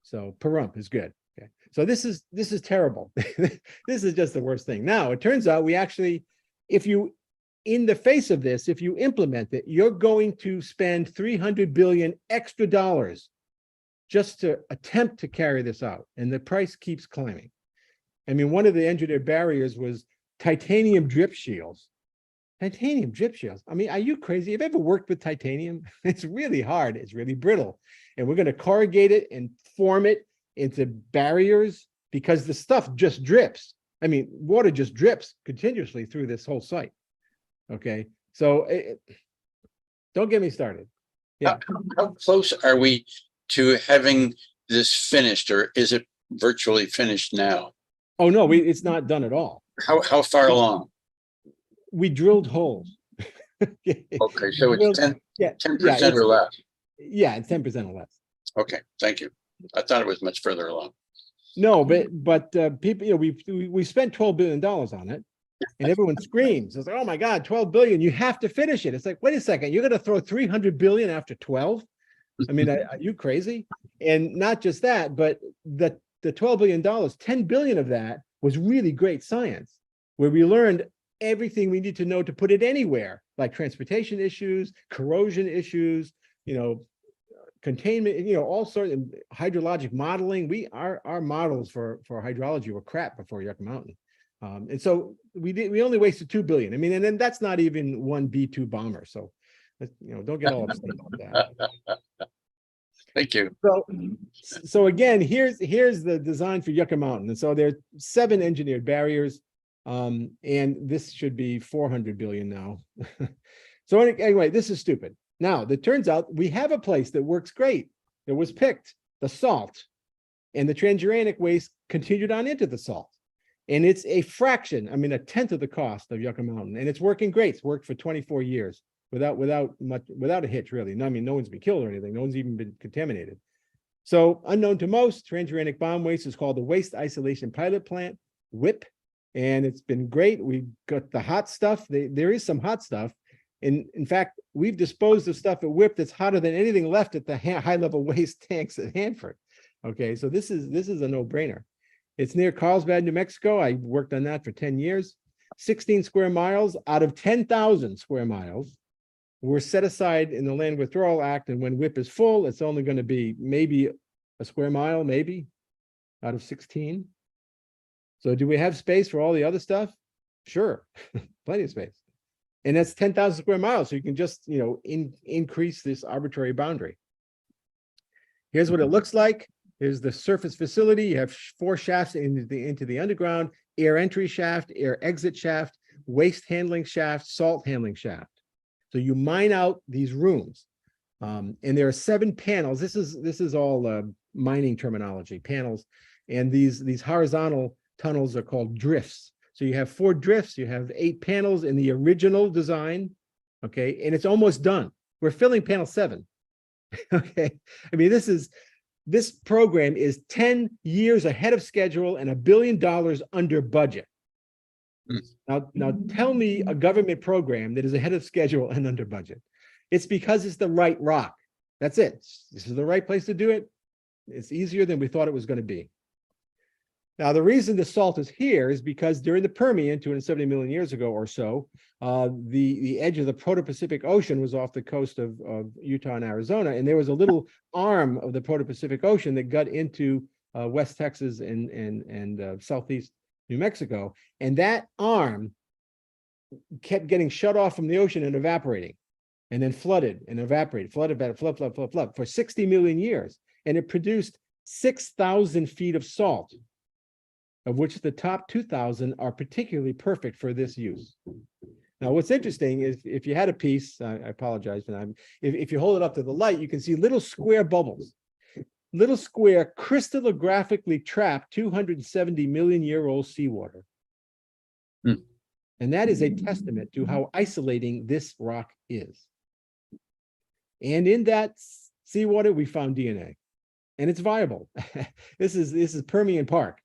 [SPEAKER 2] So Pahrump is good. Okay. So this is terrible. This is just the worst thing. Now, it turns out we actually, in the face of this, if you implement it, you're going to spend $300 billion extra dollars just to attempt to carry this out. And the price keeps climbing. I mean, one of the engineered barriers was titanium drip shields. Titanium drip shields. I mean, are you crazy? Have you ever worked with titanium? It's really hard. It's really brittle. And we're going to corrugate it and form it into barriers because the stuff just drips. I mean, water just drips continuously through this whole site. Okay. So don't get me started. Yeah.
[SPEAKER 1] How close are we to having this finished, or is it virtually finished now?
[SPEAKER 2] Oh, no, it's not done at all.
[SPEAKER 1] How far along?
[SPEAKER 2] We drilled holes.
[SPEAKER 1] Okay, so it's 10% or less.
[SPEAKER 2] Yeah, it's 10% or less.
[SPEAKER 1] Okay, thank you. I thought it was much further along.
[SPEAKER 2] No, but people, we spent $12 billion on it, and everyone screams. It's like, oh my God, 12 billion! You have to finish it. It's like, wait a second, you're going to throw 300 billion after 12? I mean, are you crazy? And not just that, but the $12 billion, 10 billion of that was really great science, where we learned everything we need to know to put it anywhere, like transportation issues, corrosion issues, containment, all sorts of hydrologic modeling. Our models for hydrology were crap before Yucca Mountain. And so we only wasted 2 billion. I mean, and then that's not even one B-2 bomber. So, don't get all upset about that.
[SPEAKER 1] Thank you.
[SPEAKER 2] So again, here's the design for Yucca Mountain. And so there's 7 engineered barriers. And this should be 400 billion now. So anyway, this is stupid. Now, it turns out we have a place that works great. It was picked, the salt, and the transuranic waste continued on into the salt. And it's a fraction, I mean, 1/10 of the cost of Yucca Mountain. And it's working great. It's worked for 24 years without a hitch, really. No, I mean, no one's been killed or anything. No one's even been contaminated. So unknown to most, transuranic bomb waste is called the Waste Isolation Pilot Plant, WIP. And it's been great. We've got the hot stuff. There is some hot stuff. And in fact, we've disposed of stuff at WIP that's hotter than anything left at the high-level waste tanks at Hanford. Okay, so this is a no-brainer. It's near Carlsbad, New Mexico. I worked on that for 10 years. 16 square miles out of 10,000 square miles were set aside in the Land Withdrawal Act. And when WIP is full, it's only going to be maybe a square mile, maybe, out of 16. So do we have space for all the other stuff? Sure, plenty of space. And that's 10,000 square miles. So you can just, increase this arbitrary boundary. Here's what it looks like. Here's the surface facility. You have 4 shafts into the underground: air entry shaft, air exit shaft, waste handling shaft, salt handling shaft. So you mine out these rooms, and there are 7 panels. This is all mining terminology, panels, and these horizontal tunnels are called drifts. So you have 4 drifts. You have 8 panels in the original design. Okay, and it's almost done. We're filling panel 7. Okay, I mean, this program is 10 years ahead of schedule and $1 billion under budget. Now tell me a government program that is ahead of schedule and under budget. It's because it's the right rock. That's it. This is the right place to do it. It's easier than we thought it was going to be. Now, the reason the salt is here is because during the Permian, 270 million years ago or so, the edge of the Proto-Pacific Ocean was off the coast of Utah and Arizona, and there was a little arm of the Proto-Pacific Ocean that got into West Texas and southeast New Mexico, and that arm kept getting shut off from the ocean and evaporating, and then flooded and evaporated, flood for 60 million years, and it produced 6,000 feet of salt, of which the top 2,000 are particularly perfect for this use. Now, what's interesting is if you had a piece, I apologize for that. If you hold it up to the light, you can see little square bubbles, little square crystallographically trapped 270 million year old seawater. And that is a testament to how isolating this rock is. And in that seawater, we found DNA, and it's viable. This is Permian Park.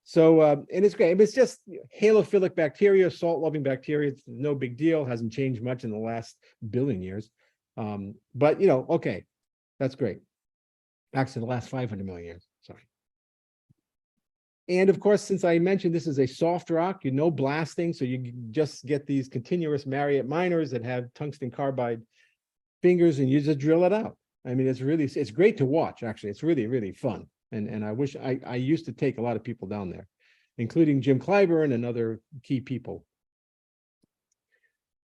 [SPEAKER 2] So, and it's great. It's just halophilic bacteria, salt-loving bacteria. It's no big deal. Hasn't changed much in the last billion years. But, okay, that's great. Actually, the last 500 million years, sorry. And of course, since I mentioned this is a soft rock, blasting, so you just get these continuous Marriott miners that have tungsten carbide fingers, and you just drill it out. I mean, it's great to watch, actually. It's really, really fun. And I wish I used to take a lot of people down there, including Jim Clyburn and other key people.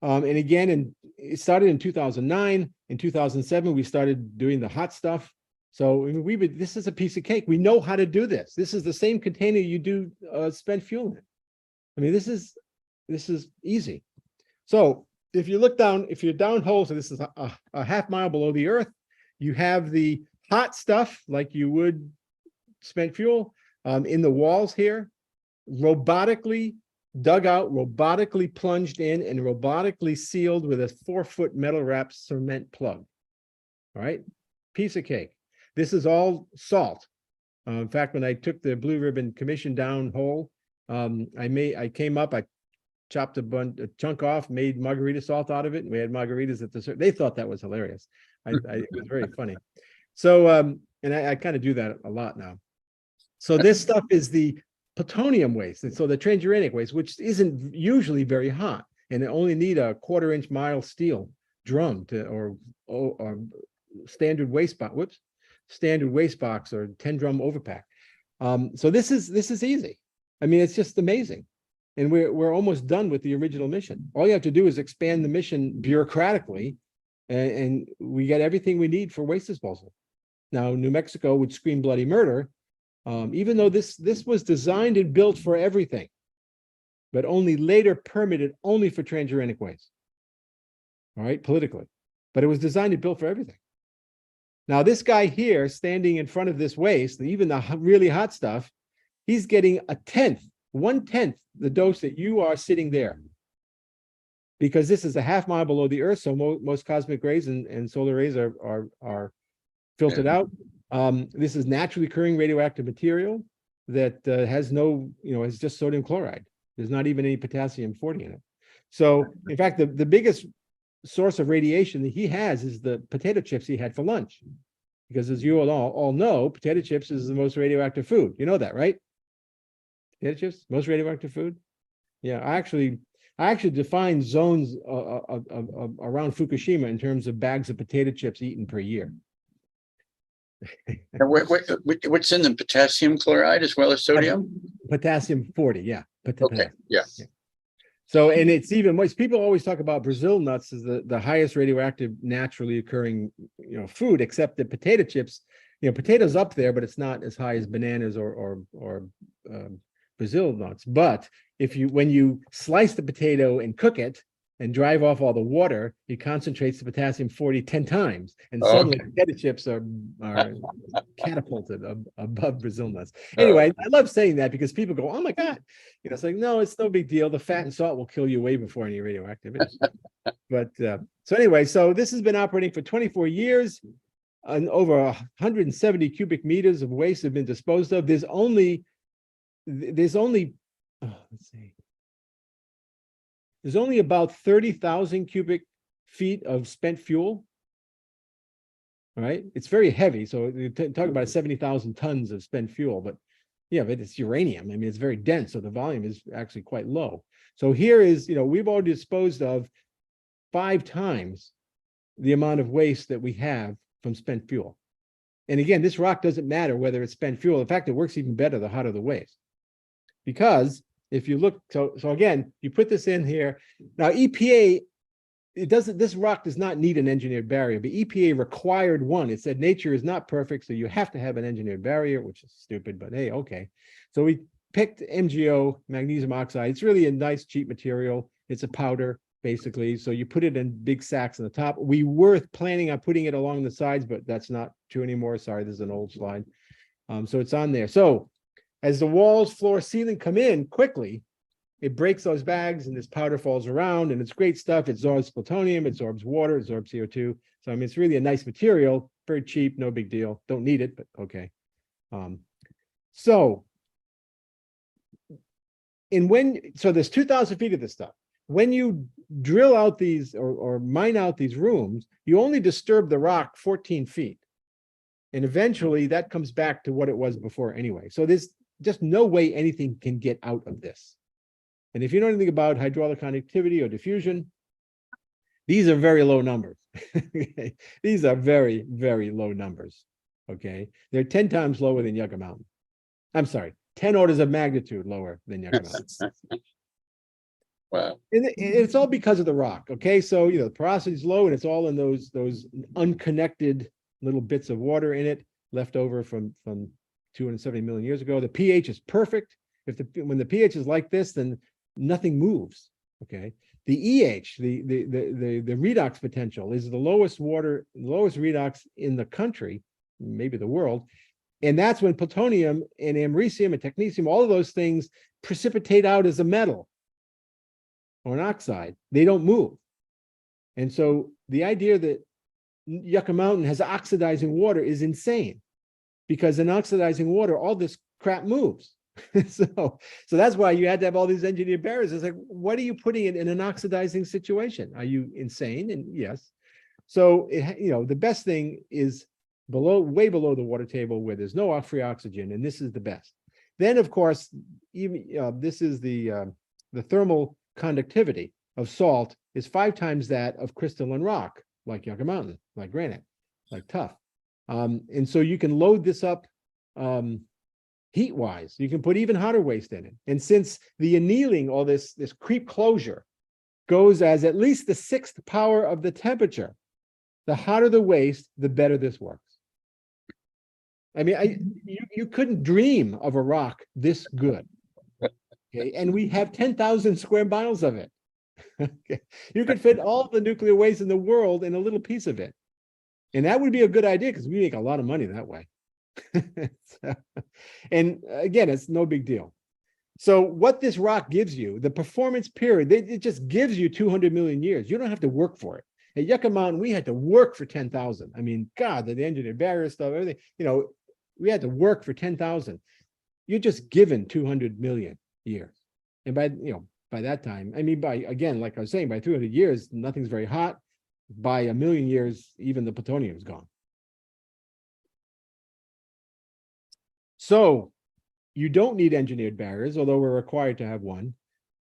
[SPEAKER 2] And again, it started in 2009. In 2007, we started doing the hot stuff. So this is a piece of cake. We know how to do this. This is the same container you do spent fuel in. I mean, this is easy. So if you look down, if you're downhole, so this is a half mile below the earth, you have the hot stuff like you would spent fuel in the walls here, robotically dug out, robotically plunged in, and robotically sealed with a 4-foot metal wrapped cement plug. All right, piece of cake. This is all salt. In fact, when I took the Blue Ribbon Commission down hole, I came up, I chopped a chunk off, made margarita salt out of it, and we had margaritas at the. They thought that was hilarious. It was very funny. So, and I kind of do that a lot now. So this stuff is the plutonium waste, and so the transuranic waste, which isn't usually very hot, and it only need a 1/4-inch mild steel drum or standard waste box. Whoops, standard waste box or 10-drum overpack. So this is easy. I mean, it's just amazing, and we're almost done with the original mission. All you have to do is expand the mission bureaucratically, and we get everything we need for waste disposal. Now, New Mexico would scream bloody murder. Even though this was designed and built for everything, but only later permitted only for transuranic waste. All right, politically, but it was designed and built for everything. Now, this guy here standing in front of this waste, even the really hot stuff, he's getting 1/10 the dose that you are sitting there. Because this is a half mile below the earth, so most cosmic rays and solar rays are filtered out. This is naturally occurring radioactive material that has no, it's just sodium chloride. There's not even any potassium-40 in it. So, in fact, the biggest source of radiation that he has is the potato chips he had for lunch. Because as you all know, potato chips is the most radioactive food. You know that, right? Potato chips, most radioactive food? Yeah, I actually define zones around Fukushima in terms of bags of potato chips eaten per year.
[SPEAKER 1] What's in them? Potassium chloride as well as sodium?
[SPEAKER 2] Potassium-40, yeah.
[SPEAKER 1] Okay, yeah.
[SPEAKER 2] So, and it's even more, people always talk about Brazil nuts as the highest radioactive naturally occurring food, except that potato chips potatoes up there, but it's not as high as bananas or Brazil nuts. But when you slice the potato and cook it and drive off all the water, it concentrates the potassium 10 times. And suddenly potato chips are catapulted above Brazil nuts. Anyway, I love saying that because people go, oh my God. It's like, no, it's no big deal. The fat and salt will kill you way before any radioactivity. But so anyway, so this has been operating for 24 years. And over 170 cubic meters of waste have been disposed of. There's only let's see. There's only about 30,000 cubic feet of spent fuel. All right. It's very heavy. So you're talking about 70,000 tons of spent fuel, but yeah, but it's uranium. I mean, it's very dense. So the volume is actually quite low. So here is, we've already disposed of 5 times the amount of waste that we have from spent fuel. And again, this rock doesn't matter whether it's spent fuel. In fact, it works even better the hotter the waste. Because if you look, so again, you put this in here. Now, EPA, this rock does not need an engineered barrier, but EPA required one. It said nature is not perfect, so you have to have an engineered barrier, which is stupid, but hey, okay. So we picked MgO, magnesium oxide. It's really a nice, cheap material. It's a powder, basically. So you put it in big sacks on the top. We were planning on putting it along the sides, but that's not true anymore. Sorry, this is an old slide. So it's on there. So as the walls, floor, ceiling come in quickly, it breaks those bags and this powder falls around and it's great stuff. It absorbs plutonium, it absorbs water, it absorbs CO2. So I mean, it's really a nice material, very cheap, no big deal. Don't need it, but okay. So there's 2,000 feet of this stuff. When you drill out these or mine out these rooms, you only disturb the rock 14 feet. And eventually that comes back to what it was before anyway. So there's just no way anything can get out of this. And if you know anything about hydraulic conductivity or diffusion, these are very low numbers. These are very, very low numbers. Okay. They're 10 times lower than Yucca Mountain. I'm sorry, 10 orders of magnitude lower than Yucca Mountain.
[SPEAKER 1] Wow.
[SPEAKER 2] And it's all because of the rock. Okay. So, the porosity is low and it's all in those unconnected little bits of water in it left over from 270 million years ago. The pH is perfect. When the pH is like this, then nothing moves. Okay. The EH, the redox potential is the lowest redox in the country, maybe the world. And that's when plutonium and americium and technetium, all of those things precipitate out as a metal or an oxide. They don't move. And so the idea that Yucca Mountain has oxidizing water is insane, because in oxidizing water, all this crap moves. So that's why you had to have all these engineered barriers. It's like, what are you putting it in an oxidizing situation? Are you insane? And yes. So, the best thing is way below the water table where there's no free oxygen. And this is the best. Then, of course, even this is the thermal conductivity of salt is 5 times that of crystalline rock, like Yucca Mountain, like granite, like tuff. And so you can load this up heat-wise. You can put even hotter waste in it. And since the annealing, all this creep closure, goes as at least the 6th power of the temperature, the hotter the waste, the better this works. I mean, you couldn't dream of a rock this good. Okay, and we have 10,000 square miles of it. Okay, you could fit all the nuclear waste in the world in a little piece of it. And that would be a good idea because we make a lot of money that way. And again, it's no big deal. So what this rock gives you, the performance period, it just gives you 200 million years. You don't have to work for it. At Yucca Mountain, we had to work for 10,000. I mean, God, the engineered barrier stuff, everything, we had to work for 10,000. You're just given 200 million years. And by that time, I mean, like I was saying, by 300 years, nothing's very hot. By 1 million years, even the plutonium is gone. So you don't need engineered barriers, although we're required to have one.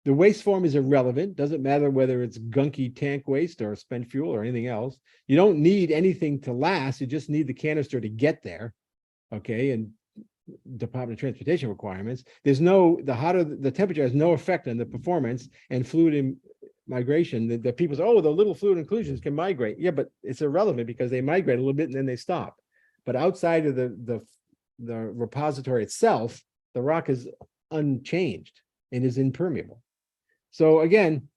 [SPEAKER 2] The waste form is irrelevant. Doesn't matter whether it's gunky tank waste or spent fuel or anything else. You don't need anything to last. You just need the canister to get there. Okay. And Department of Transportation requirements. The hotter the temperature has no effect on the performance and fluid migration. That people say, oh, the little fluid inclusions can migrate. Yeah, but it's irrelevant because they migrate a little bit and then they stop. but outside of the repository itself, the rock is unchanged and is impermeable. So again,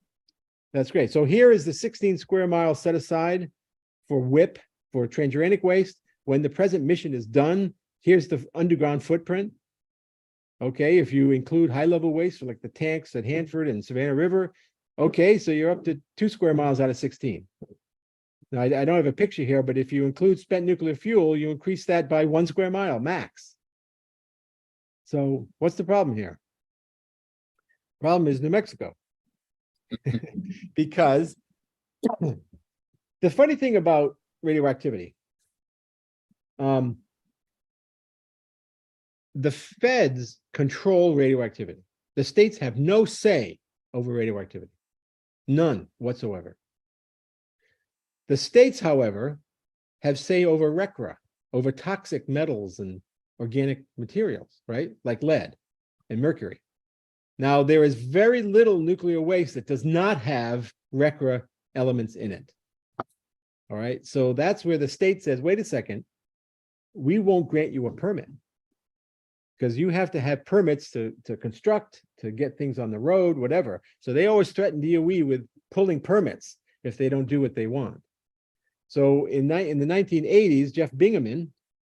[SPEAKER 2] that's great. So here is the 16 square miles set aside for WIP, for transuranic waste. When the present mission is done, here's the underground footprint. Okay, if you include high-level waste, like the tanks at Hanford and Savannah River, okay, so you're up to 2 square miles out of 16. Now, I don't have a picture here, but if you include spent nuclear fuel, you increase that by 1 square mile max. So what's the problem here? Problem is New Mexico. Because the funny thing about radioactivity, the feds control radioactivity. The states have no say over radioactivity, none whatsoever. The states, however, have say over RCRA, over toxic metals and organic materials, right? Like lead and mercury. Now, there is very little nuclear waste that does not have RCRA elements in it. All right, so that's where the state says, wait a second, we won't grant you a permit because you have to have permits to construct, to get things on the road, whatever. So they always threaten DOE with pulling permits if they don't do what they want. So in the 1980s, Jeff Bingaman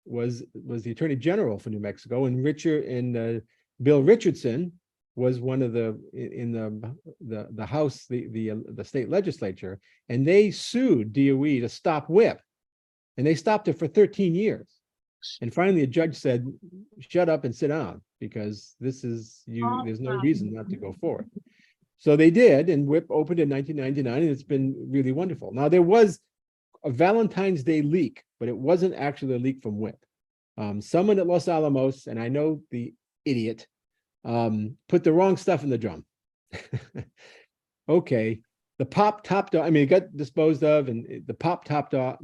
[SPEAKER 2] was the Attorney General for New Mexico, and Bill Richardson was one of in the House, the state legislature, and they sued DOE to stop WIP, and they stopped it for 13 years. And finally, a judge said, "Shut up and sit down, because this is you. There's no reason not to go forward." So they did, and WIP opened in 1999, and it's been really wonderful. Now, there was a Valentine's Day leak, but it wasn't actually a leak from WIP. Someone at Los Alamos, and I know the idiot, put the wrong stuff in the drum. Okay, the top topped off. I mean, it got disposed of, and the top topped off.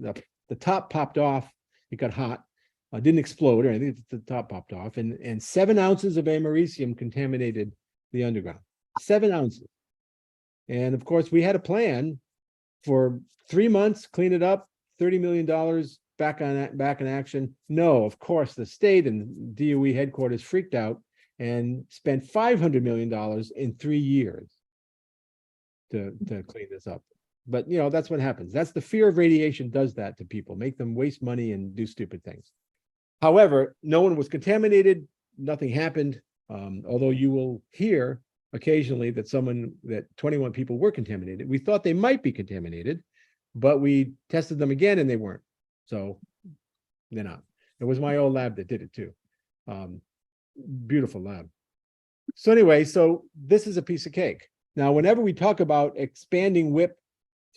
[SPEAKER 2] The top popped off. It got hot. Didn't explode or anything. The top popped off, and 7 ounces of americium contaminated the underground. 7 ounces. And of course, we had a plan for 3 months, clean it up, $30 million back in action. No, of course, the state and DOE headquarters freaked out and spent $500 million in 3 years to clean this up. But that's what happens. That's the fear of radiation does that to people, make them waste money and do stupid things. However, no one was contaminated, nothing happened. Although you will hear occasionally that 21 people were contaminated. We thought they might be contaminated, but we tested them again and they weren't. So they're not. It was my old lab that did it too. Beautiful lab. So anyway, so this is a piece of cake. Now, whenever we talk about expanding WIP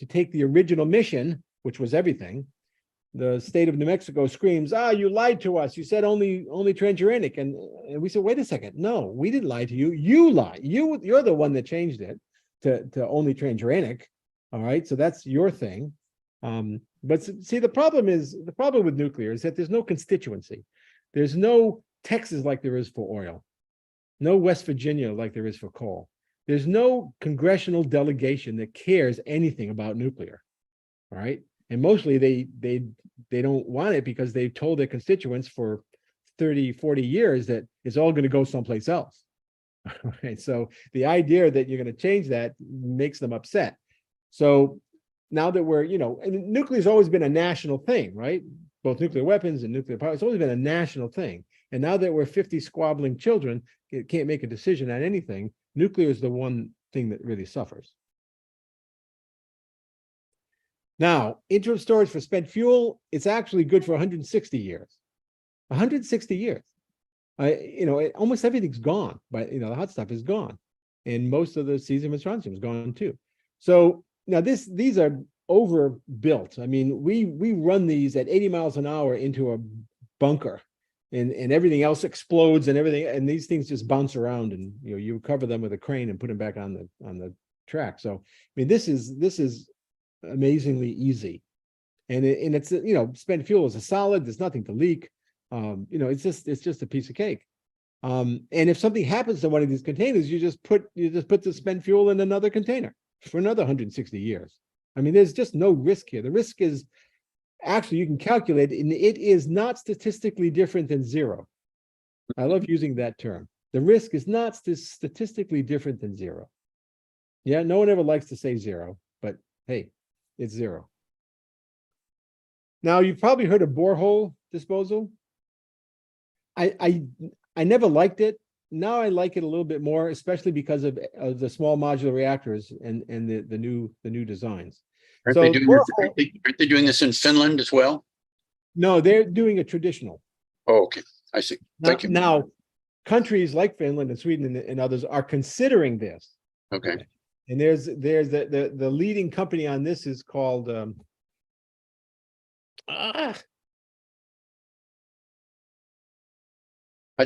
[SPEAKER 2] to take the original mission, which was everything, the state of New Mexico screams, you lied to us. You said only transuranic. And we said, wait a second. No, we didn't lie to you. You lied. You're the one that changed it to only transuranic. All right. So that's your thing. But see, the problem with nuclear is that there's no constituency. There's no Texas like there is for oil. No West Virginia like there is for coal. There's no congressional delegation that cares anything about nuclear. All right. And mostly they don't want it because they've told their constituents for 30, 40 years that it's all going to go someplace else. Right? So the idea that you're going to change that makes them upset. So now that we're, and nuclear has always been a national thing, right? Both nuclear weapons and nuclear power, it's always been a national thing. And now that we're 50 squabbling children, it can't make a decision on anything. Nuclear is the one thing that really suffers. Now, interim storage for spent fuel, it's actually good for 160 years. 160 years. Almost everything's gone, but the hot stuff is gone. And most of the cesium and strontium is gone too. So now these are overbuilt. I mean, we run these at 80 miles an hour into a bunker, and everything else explodes and everything, and these things just bounce around, and you cover them with a crane and put them back on the track. So I mean, this is amazingly easy, and it's spent fuel is a solid. There's nothing to leak. It's just a piece of cake. And if something happens to one of these containers, you just put the spent fuel in another container for another 160 years. I mean, there's just no risk here. The risk is actually, you can calculate it, and it is not statistically different than zero. I love using that term. The risk is not statistically different than zero. Yeah, no one ever likes to say zero, but hey, it's zero. Now, you've probably heard of borehole disposal. I never liked it. Now I like it a little bit more, especially because of the small modular reactors and the new designs.
[SPEAKER 1] Aren't
[SPEAKER 2] So
[SPEAKER 1] they doing
[SPEAKER 2] borehole,
[SPEAKER 1] aren't they doing this in Finland as well?
[SPEAKER 2] no, they're doing a traditional.
[SPEAKER 1] Oh, okay, I see. Thank you.
[SPEAKER 2] Now, countries like Finland and Sweden and others are considering this.
[SPEAKER 1] Okay.
[SPEAKER 2] And there's the leading company on this is called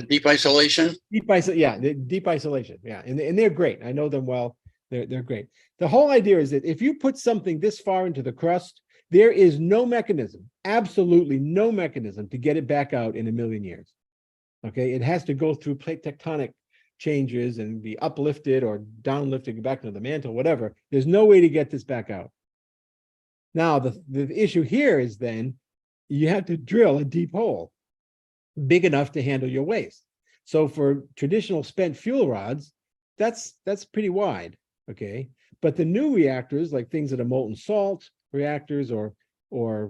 [SPEAKER 1] Deep isolation?
[SPEAKER 2] deep isolation. Yeah, and they're great. I know them well. They're great. The whole idea is that if you put something this far into the crust, there is no mechanism, absolutely no mechanism to get it back out in a million years. Okay, it has to go through plate tectonic changes and be uplifted or downlifted back into the mantle, whatever. There's no way to get this back out. Now, the issue here is then you have to drill a deep hole big enough to handle your waste. So for traditional spent fuel rods, that's pretty wide, okay? But the new reactors, like things that are molten salt reactors or here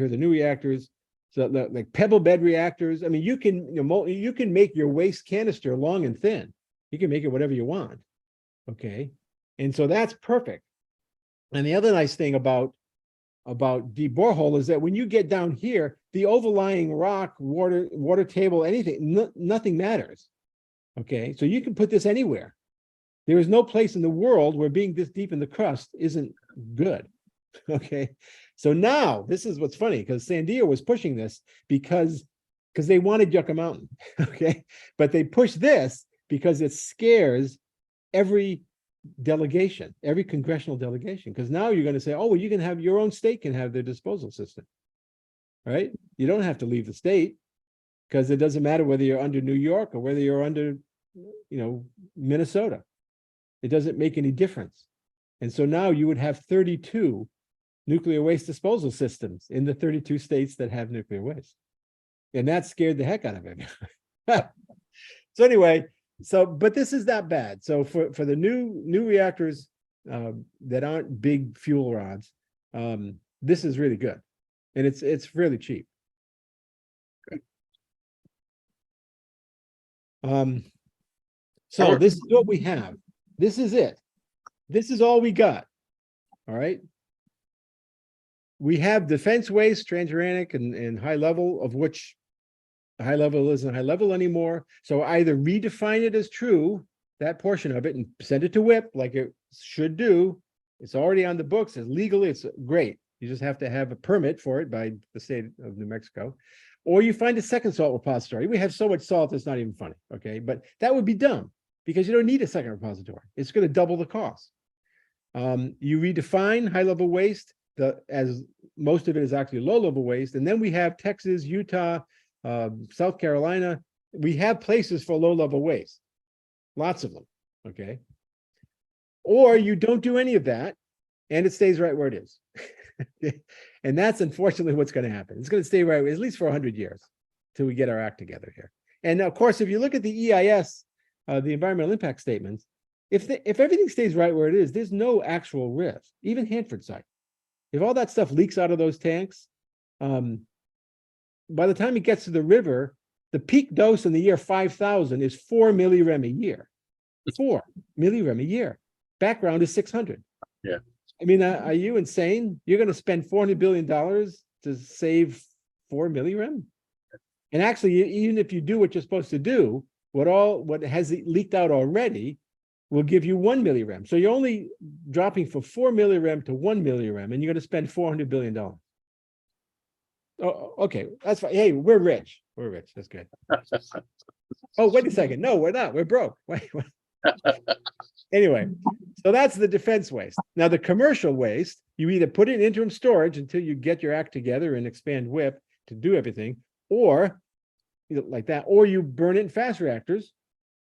[SPEAKER 2] are the new reactors, so like pebble bed reactors. I mean, you can make your waste canister long and thin. You can make it whatever you want, okay? And so that's perfect. And the other nice thing about deep borehole is that when you get down here, the overlying rock, water table, anything, nothing matters. Okay, so you can put this anywhere. There is no place in the world where being this deep in the crust isn't good. Okay, so now this is what's funny, because Sandia was pushing this because they wanted Yucca Mountain. Okay, but they pushed this because it scares every delegation, every congressional delegation, because now you're going to say, oh, well, you can have your own state can have their disposal system, right? You don't have to leave the state, because it doesn't matter whether you're under New York or whether you're under, Minnesota. It doesn't make any difference. And so now you would have 32 nuclear waste disposal systems in the 32 states that have nuclear waste. And that scared the heck out of it. So anyway, but this is not bad. So for the new reactors that aren't big fuel rods, this is really good, and it's really cheap. So this is what we have. This is it. This is all we got. All right. We have defense waste, transuranic, and high level, of which high level isn't high level anymore. So either redefine it as true, that portion of it, and send it to WIP like it should do. It's already on the books. It's legally, it's great. You just have to have a permit for it by the state of New Mexico. Or you find a second salt repository. We have so much salt, it's not even funny, okay? But that would be dumb, because you don't need a second repository. It's going to double the cost. You redefine high-level waste, as most of it is actually low-level waste. And then we have Texas, Utah, South Carolina. We have places for low-level waste, lots of them, okay? Or you don't do any of that, and it stays right where it is. And that's unfortunately what's going to happen. It's going to stay right, at least for 100 years, till we get our act together here. And of course, if you look at the EIS, the environmental impact statements, if everything stays right where it is, there's no actual risk. Even Hanford site, if all that stuff leaks out of those tanks, by the time it gets to the river, the peak dose in the year 5000 is 4 millirem a year. 4 millirem a year. Background is 600.
[SPEAKER 1] Yeah.
[SPEAKER 2] I mean, are you insane? You're going to spend $400 billion to save 4 millirem? And actually, even if you do what you're supposed to do, what has leaked out already will give you 1 millirem. So you're only dropping from 4 millirem to 1 millirem, and you're going to spend $400 billion. Oh, okay, that's fine. Hey, we're rich. We're rich. That's good. Oh, wait a second. No, we're not. We're broke. Wait. Anyway, so that's the defense waste. Now, the commercial waste, you either put it in interim storage until you get your act together and expand WIP to do everything, or like that, or you burn it in fast reactors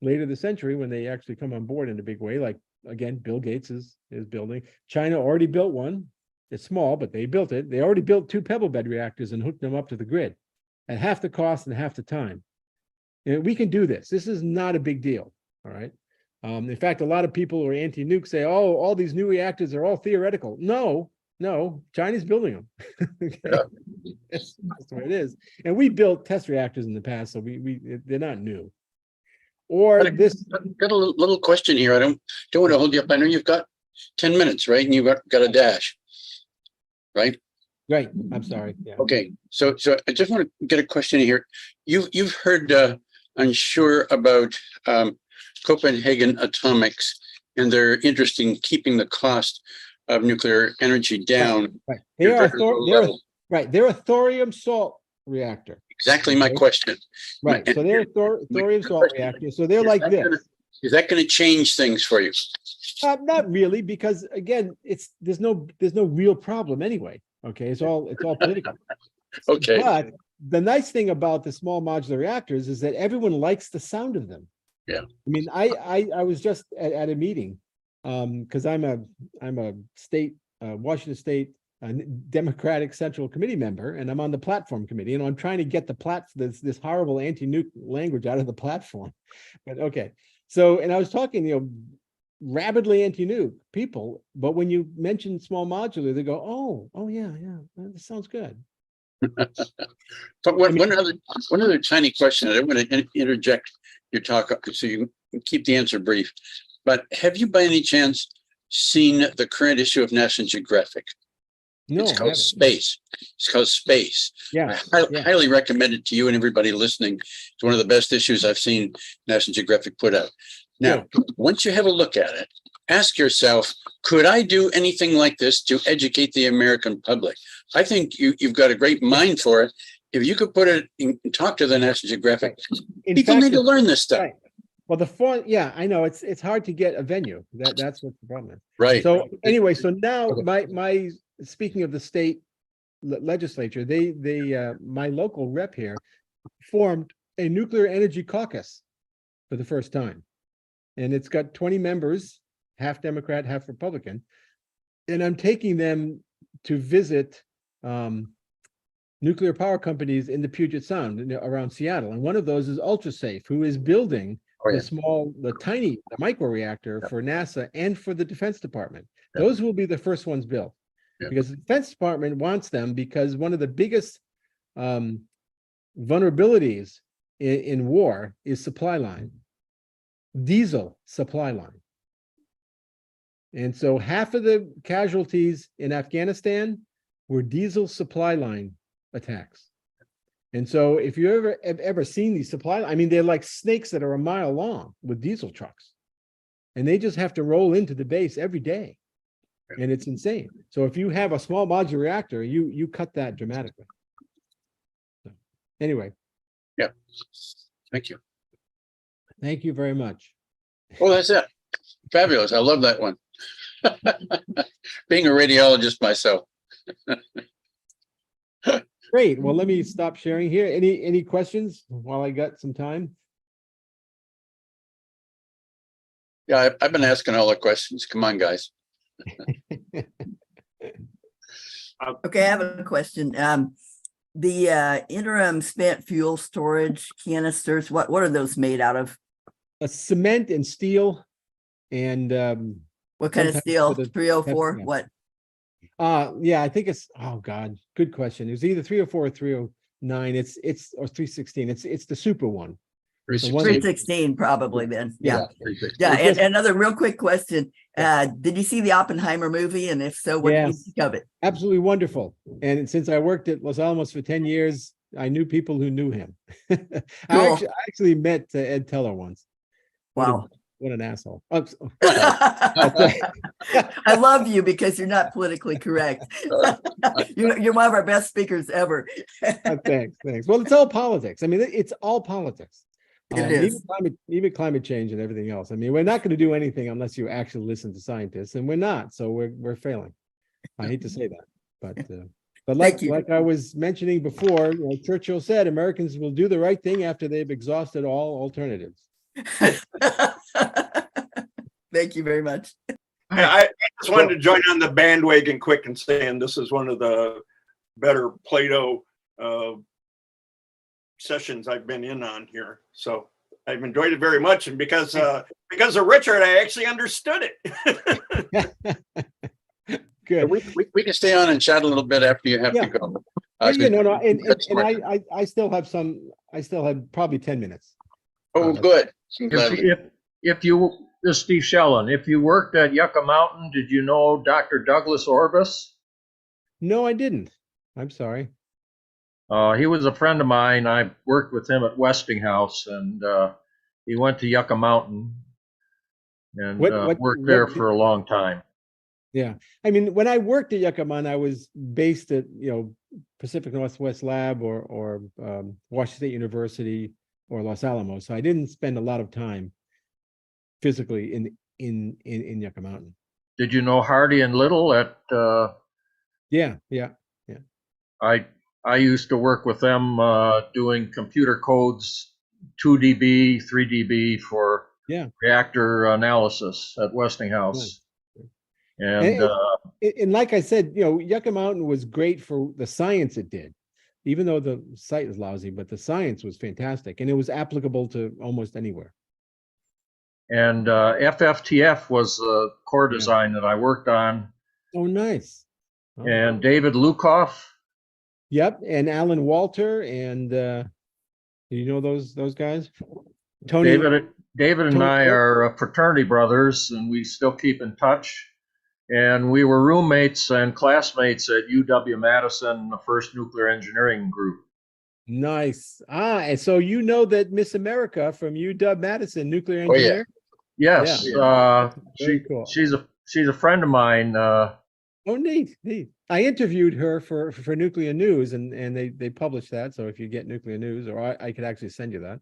[SPEAKER 2] later this century when they actually come on board in a big way. Like, again, Bill Gates is building. China already built one. It's small, but they built it. They already built 2 pebble bed reactors and hooked them up to the grid at half the cost and half the time. And we can do this. This is not a big deal. All right. In fact, a lot of people who are anti-nuke say, "Oh, all these new reactors are all theoretical." No, China's building them. Okay?
[SPEAKER 1] Yeah.
[SPEAKER 2] That's what it is. And we built test reactors in the past, so they're not new. Or this.
[SPEAKER 1] Got a little question here. I don't want to hold you up. I know you've got 10 minutes, right? And you've got a dash, right?
[SPEAKER 2] Right. I'm sorry. Yeah.
[SPEAKER 1] Okay. So I just want to get a question here. You've heard, I'm sure, about Copenhagen Atomics and their interest in keeping the cost of nuclear energy down.
[SPEAKER 2] Right.
[SPEAKER 1] Right.
[SPEAKER 2] They're a thorium salt reactor.
[SPEAKER 1] Exactly my question.
[SPEAKER 2] Right. So they're a thorium salt reactor. So they're like this.
[SPEAKER 1] Is that going to change things for you?
[SPEAKER 2] Not really, because again, there's no real problem anyway. Okay, it's all political.
[SPEAKER 1] Okay.
[SPEAKER 2] But the nice thing about the small modular reactors is that everyone likes the sound of them.
[SPEAKER 1] Yeah.
[SPEAKER 2] I mean, I was just at a meeting because I'm a state Washington State Democratic Central Committee member, and I'm on the platform committee, and I'm trying to get this horrible anti-nuke language out of the platform. But okay, so and I was talking, rabidly anti-nuke people, but when you mention small modular, they go, oh yeah, that sounds good.
[SPEAKER 1] But one other tiny question. I don't want to interject your talk, so you keep the answer brief. But have you, by any chance, seen the current issue of National Geographic?
[SPEAKER 2] No,
[SPEAKER 1] it's called Space. It's called Space.
[SPEAKER 2] Yeah,
[SPEAKER 1] I highly recommend it to you and everybody listening. It's one of the best issues I've seen National Geographic put out. Now, once you have a look at it, ask yourself, could I do anything like this to educate the American public? I think you've got a great mind for it. If you could put it and talk to the National Geographic, people need to learn this stuff.
[SPEAKER 2] Right. Well, I know it's hard to get a venue. That's what the problem is.
[SPEAKER 1] Right.
[SPEAKER 2] So anyway, so now my speaking of the state legislature, my local rep here formed a nuclear energy caucus for the first time. And it's got 20 members, half Democrat, half Republican. And I'm taking them to visit nuclear power companies in the Puget Sound around Seattle. And one of those is UltraSafe, who is building the micro reactor for NASA and for the Defense Department. Those will be the first ones built because the Defense Department wants them, because one of the biggest vulnerabilities in war is supply line. Diesel supply line. And so half of the casualties in Afghanistan were diesel supply line attacks. And so if you have ever seen these I mean, they're like snakes that are a mile long with diesel trucks. And they just have to roll into the base every day. And it's insane. So if you have a small modular reactor, you cut that dramatically. So, anyway.
[SPEAKER 1] Yeah. Thank you.
[SPEAKER 2] Thank you very much.
[SPEAKER 1] Well, that's it. Fabulous. I love that one. Being a radiologist myself.
[SPEAKER 2] Great. Well, let me stop sharing here. Any questions while I got some time?
[SPEAKER 1] Yeah, I've been asking all the questions. Come on, guys.
[SPEAKER 3] Okay, I have a question. The interim spent fuel storage canisters, what are those made out of?
[SPEAKER 2] A cement and steel, and
[SPEAKER 3] what kind of steel? 304?
[SPEAKER 2] yeah.
[SPEAKER 3] What?
[SPEAKER 2] Yeah, I think it's, oh God, good question. It was either 304 or 309. It's or 316. It's the super one.
[SPEAKER 3] 316 probably then. Yeah.
[SPEAKER 1] Yeah.
[SPEAKER 3] And another real quick question. Did you see the Oppenheimer movie? And if so, what did you think of it?
[SPEAKER 2] Absolutely wonderful. And since I worked at Los Alamos for 10 years, I knew people who knew him.
[SPEAKER 3] Cool.
[SPEAKER 2] I actually met Ed Teller once.
[SPEAKER 3] Wow.
[SPEAKER 2] What an asshole.
[SPEAKER 3] I love you because you're not politically correct. You're one of our best speakers ever.
[SPEAKER 2] Thanks. Well, it's all politics. I mean, it's all politics.
[SPEAKER 3] It is.
[SPEAKER 2] Even climate change and everything else. I mean, we're not going to do anything unless you actually listen to scientists, and we're not. So we're failing. I hate to say that, but like I was mentioning before, Churchill said, Americans will do the right thing after they've exhausted all alternatives.
[SPEAKER 3] Thank you very much.
[SPEAKER 4] I just wanted to join on the bandwagon quick and saying this is one of the better PLATO sessions I've been in on here. So I've enjoyed it very much. And because of Richard, I actually understood it.
[SPEAKER 2] Good.
[SPEAKER 1] We can stay on and chat a little bit after you have to go.
[SPEAKER 2] I still have probably 10 minutes.
[SPEAKER 1] Oh, good.
[SPEAKER 5] If you, this is Steve Shellen, if you worked at Yucca Mountain, did you know Dr. Douglas Orbis?
[SPEAKER 2] No, I didn't. I'm sorry.
[SPEAKER 5] He was a friend of mine. I worked with him at Westinghouse, and he went to Yucca Mountain and worked there for a long time.
[SPEAKER 2] Yeah. I mean, when I worked at Yucca Mountain, I was based at, Pacific Northwest Lab or Washington State University or Los Alamos. So I didn't spend a lot of time physically in Yucca Mountain.
[SPEAKER 5] Did you know Hardy and Little at?
[SPEAKER 2] Yeah.
[SPEAKER 5] I used to work with them doing computer codes, 2 dB, 3 dB for reactor analysis at Westinghouse.
[SPEAKER 2] Yeah. And like I said, Yucca Mountain was great for the science it did, even though the site was lousy, but the science was fantastic and it was applicable to almost anywhere.
[SPEAKER 5] And FFTF was the core design that I worked on.
[SPEAKER 2] Oh, nice. Oh.
[SPEAKER 5] And David Lukoff.
[SPEAKER 2] Yep, and Alan Walter, and do you know those guys? Tony.
[SPEAKER 5] David and I are fraternity brothers, and we still keep in touch. And we were roommates and classmates at UW Madison, the first nuclear engineering group.
[SPEAKER 2] Nice. And so you know that Miss America from UW Madison, nuclear engineer?
[SPEAKER 5] Yes.
[SPEAKER 2] Yeah. Cool.
[SPEAKER 5] She's a friend of mine.
[SPEAKER 2] Oh, neat. I interviewed her for Nuclear News, and they published that. So if you get Nuclear News, or I could actually send you that.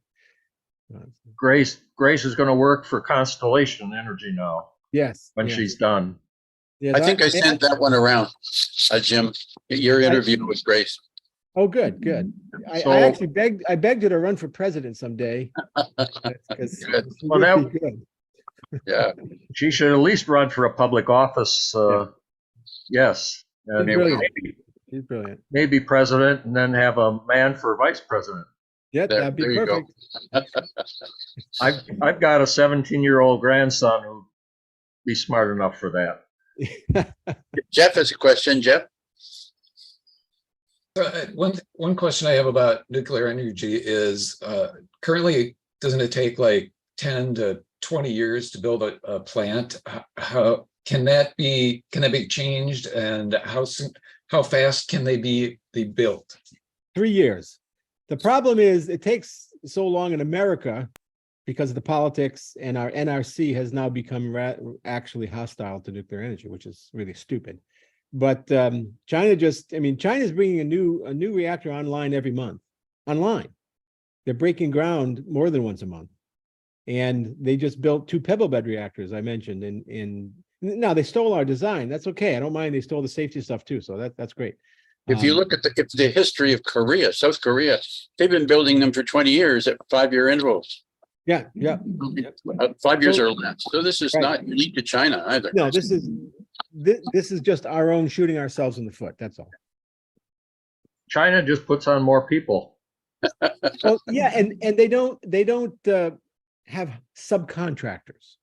[SPEAKER 5] Grace is going to work for Constellation Energy now.
[SPEAKER 2] Yes.
[SPEAKER 5] When she's done.
[SPEAKER 2] Yes,
[SPEAKER 1] I think I sent that one around, Jim. Your interview with Grace.
[SPEAKER 2] Oh, good. I actually begged her to run for president someday. Good.
[SPEAKER 1] Yeah.
[SPEAKER 5] She should at least run for a public office. Yes.
[SPEAKER 2] She's brilliant.
[SPEAKER 5] Maybe president, and then have a man for vice president.
[SPEAKER 2] Yeah, that'd be perfect.
[SPEAKER 5] I've got a 17-year-old grandson who'd be smart enough for that.
[SPEAKER 1] Jeff has a question. Jeff?
[SPEAKER 6] One question I have about nuclear energy is currently, doesn't it take like 10 to 20 years to build a plant? How can that be changed, and how fast can they be built? 3 years.
[SPEAKER 2] The problem is it takes so long in America because of the politics, and our NRC has now become actually hostile to nuclear energy, which is really stupid. But China's bringing a new reactor online every month. Online, they're breaking ground more than once a month, and they just built 2 pebble bed reactors I mentioned. Now they stole our design. That's okay. I don't mind. They stole the safety stuff too, so that's great.
[SPEAKER 1] If you look at the history of Korea, South Korea, they've been building them for 20 years at 5-year intervals.
[SPEAKER 2] Yeah.
[SPEAKER 1] 5 years or less. So this is not unique to China either.
[SPEAKER 2] No, this is just our own shooting ourselves in the foot. That's all.
[SPEAKER 5] China just puts on more people.
[SPEAKER 2] Well, yeah, and they don't have subcontractors.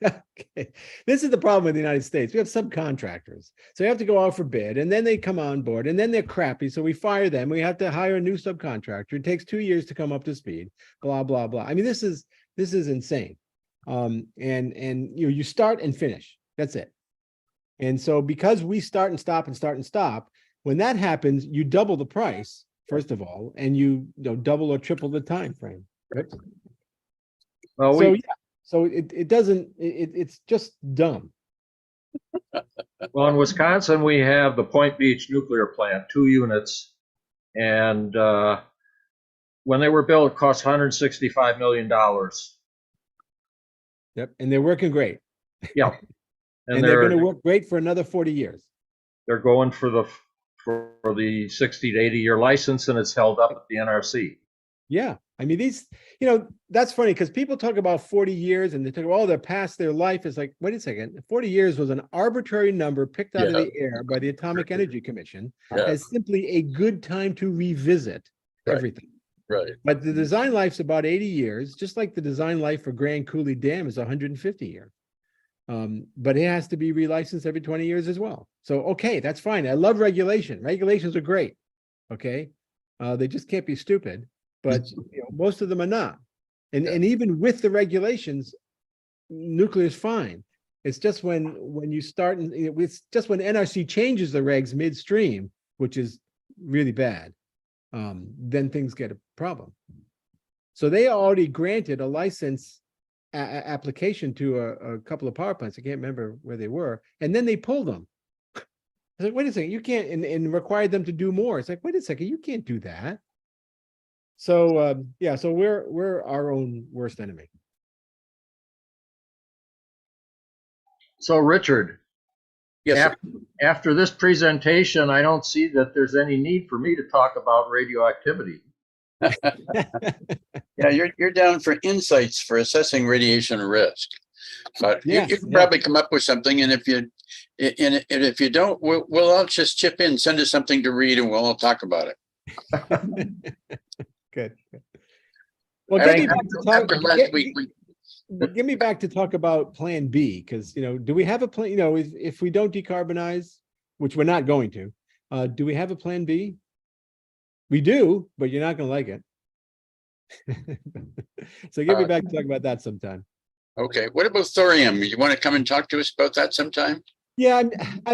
[SPEAKER 2] Okay. This is the problem with the United States. We have subcontractors. So you have to go out for bid, and then they come on board, and then they're crappy. So we fire them. We have to hire a new subcontractor. It takes 2 years to come up to speed, blah, blah, blah. I mean, this is insane. And you start and finish. That's it. And so because we start and stop, when that happens, you double the price, first of all, and you double or triple the time frame. Right?
[SPEAKER 5] Well,
[SPEAKER 2] So it doesn't, it's just dumb.
[SPEAKER 5] Well, in Wisconsin, we have the Point Beach nuclear plant, 2 units. And when they were built, it cost $165 million.
[SPEAKER 2] Yep. And they're working great.
[SPEAKER 5] Yeah.
[SPEAKER 2] And they're going to work great for another 40 years.
[SPEAKER 5] They're going for the 60 to 80 year license, and it's held up at the NRC.
[SPEAKER 2] Yeah, I mean, these, that's funny because people talk about 40 years and they talk about, oh, they're past their life. It's like, wait a second, 40 years was an arbitrary number picked out of the air by the Atomic Energy Commission as simply a good time to revisit everything.
[SPEAKER 1] Right.
[SPEAKER 2] But the design life's about 80 years, just like the design life for Grand Coulee Dam is 150 years. But it has to be relicensed every 20 years as well. So, okay, that's fine. I love regulation. Regulations are great. Okay. They just can't be stupid, but most of them are not. And even with the regulations, nuclear is fine. It's just when you start, it's just when NRC changes the regs midstream, which is really bad, then things get a problem. So they already granted a license application to a couple of power plants. I can't remember where they were. And then they pulled them. I was like, wait a second, you can't, and required them to do more. It's like, wait a second, you can't do that. So, yeah, so we're our own worst enemy.
[SPEAKER 5] So Richard,
[SPEAKER 1] Yes,
[SPEAKER 5] after this presentation, I don't see that there's any need for me to talk about radioactivity.
[SPEAKER 1] yeah, you're down for insights for assessing radiation risk. But
[SPEAKER 2] Yes,
[SPEAKER 1] you can
[SPEAKER 2] yeah.
[SPEAKER 1] probably come up with something, and if you don't, we'll all just chip in, send us something to read, and we'll all talk about it.
[SPEAKER 2] Good. Well,
[SPEAKER 1] I
[SPEAKER 2] get me
[SPEAKER 1] think
[SPEAKER 2] back to talk.
[SPEAKER 1] after last week,
[SPEAKER 2] Get me back to talk about Plan B, because do we have a plan? If we don't decarbonize, which we're not going to, do we have a Plan B? We do, but you're not going to like it. So get me back to talk about that sometime.
[SPEAKER 1] okay. What about thorium? You want to come and talk to us about that sometime?
[SPEAKER 2] Yeah,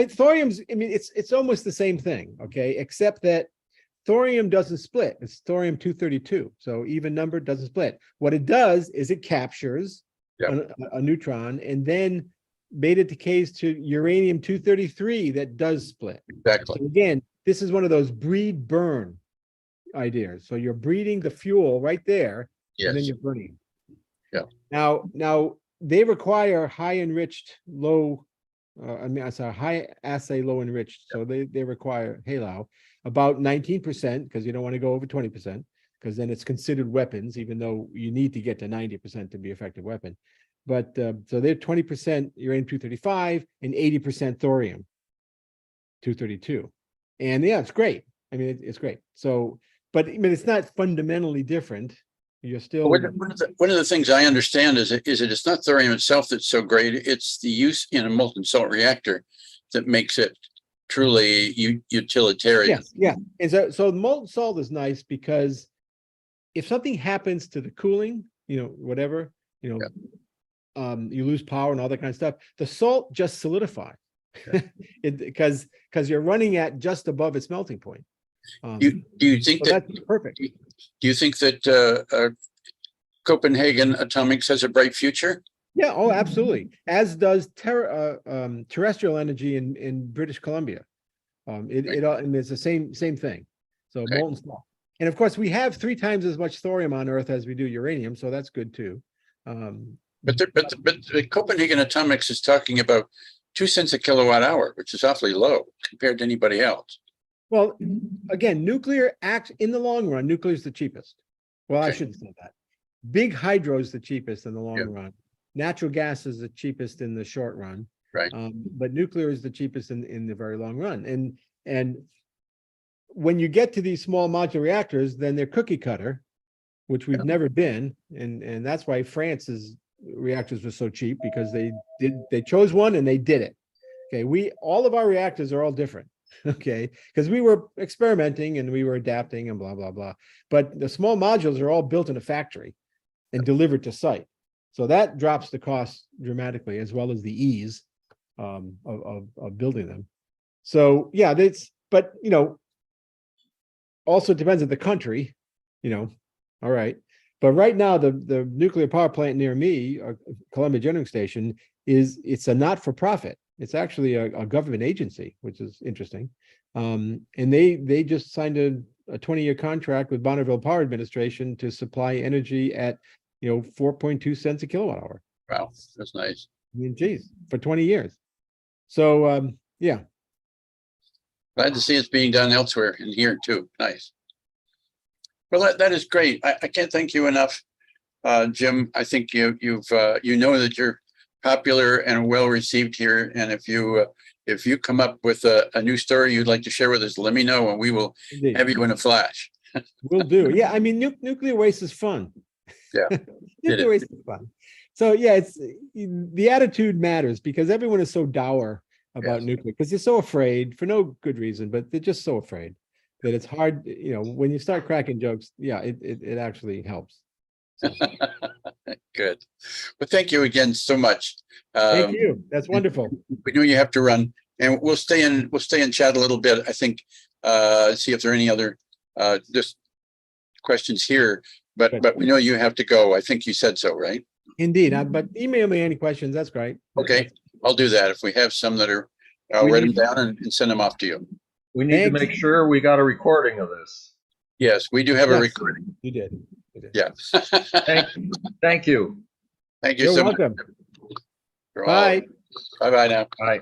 [SPEAKER 2] thorium's. I mean, it's almost the same thing, okay, except that thorium doesn't split. It's thorium-232, so even number doesn't split. What it does is it captures a neutron and then beta decays to uranium-233 that does split.
[SPEAKER 1] Exactly.
[SPEAKER 2] So again, this is one of those breed burn ideas. So you're breeding the fuel right there, and then
[SPEAKER 1] Yes.
[SPEAKER 2] you're burning.
[SPEAKER 1] Yeah.
[SPEAKER 2] Now they require high enriched, low. High assay, low enriched. So they require HALEU about 19%, because you don't want to go over 20%, because then it's considered weapons, even though you need to get to 90% to be effective weapon. But so they're 20% uranium-235 and 80% thorium-232. And yeah, it's great. I mean, it's great. So, but I mean, it's not fundamentally different. You're still
[SPEAKER 1] One of the things I understand is it's not thorium itself that's so great. It's the use in a molten salt reactor that makes it truly utilitarian.
[SPEAKER 2] Yes, yeah. And so molten salt is nice because if something happens to the cooling, whatever, you lose power and all that kind of stuff, the salt just solidifies because you're running at just above its melting point.
[SPEAKER 1] Do you think
[SPEAKER 2] so
[SPEAKER 1] that
[SPEAKER 2] that's perfect?
[SPEAKER 1] Do you think that Copenhagen Atomics has a bright future?
[SPEAKER 2] Yeah, oh, absolutely. As does terrestrial energy in British Columbia. And it's the same thing. So molten salt. And of course, we have 3 times as much thorium on Earth as we do uranium, so that's good too.
[SPEAKER 1] But the Copenhagen Atomics is talking about 2 cents a kilowatt hour, which is awfully low compared to anybody else.
[SPEAKER 2] Well, again, nuclear acts in the long run. Nuclear is the cheapest. Well, I shouldn't say that. Big hydro is the cheapest in the long run. Natural gas is the cheapest in the short run.
[SPEAKER 1] Right.
[SPEAKER 2] But nuclear is the cheapest in the very long run. And when you get to these small modular reactors, then they're cookie cutter, which we've never been, and that's why France's reactors were so cheap, because they chose one and they did it. Okay, all of our reactors are all different. Okay, because we were experimenting and we were adapting and blah blah blah. But the small modules are all built in a factory and delivered to site, so that drops the cost dramatically, as well as the ease of building them. So yeah, but also depends on the country, all right. But right now, the nuclear power plant near me, Columbia Generating Station, it's a not-for-profit. It's actually a government agency, which is interesting. And they just signed a 20-year contract with Bonneville Power Administration to supply energy at 4.2 cents a kilowatt hour.
[SPEAKER 1] Wow, that's nice.
[SPEAKER 2] I mean, geez, for 20 years. So yeah.
[SPEAKER 1] Glad to see it's being done elsewhere and here too. Nice. Well, that is great. I can't thank you enough, Jim. I think you know that you're popular and well received here. And if you come up with a new story you'd like to share with us, let me know and we will
[SPEAKER 2] Indeed.
[SPEAKER 1] have you in a flash.
[SPEAKER 2] Will do. Yeah, I mean, nuclear waste is fun.
[SPEAKER 1] Yeah,
[SPEAKER 2] Nuclear waste is fun. So yeah, it's the attitude matters because everyone is so dour about
[SPEAKER 1] Yes.
[SPEAKER 2] nuclear because they're so afraid for no good reason, but they're just so afraid that it's hard. You know, when you start cracking jokes, yeah, it actually helps. So,
[SPEAKER 1] Good. Well, thank you again so much.
[SPEAKER 2] thank you. That's wonderful.
[SPEAKER 1] We know you have to run, and we'll stay in chat a little bit. I think see if there are any other just questions here. But we know you have to go. I think you said so, right?
[SPEAKER 2] Indeed. But email me any questions. That's great.
[SPEAKER 1] Okay, I'll do that. If we have some that are, I'll
[SPEAKER 5] We
[SPEAKER 1] write them
[SPEAKER 5] need-
[SPEAKER 1] down and send them off to you.
[SPEAKER 5] We need to
[SPEAKER 2] Thanks.
[SPEAKER 5] make sure we got a recording of this.
[SPEAKER 1] Yes, we do have a
[SPEAKER 2] Yes.
[SPEAKER 1] recording.
[SPEAKER 2] You did. You did.
[SPEAKER 1] Yeah.
[SPEAKER 5] Thank you.
[SPEAKER 1] Thank you
[SPEAKER 2] You're
[SPEAKER 1] so much.
[SPEAKER 2] welcome.
[SPEAKER 1] for all-
[SPEAKER 2] Bye.
[SPEAKER 1] Bye-bye now.
[SPEAKER 5] Bye.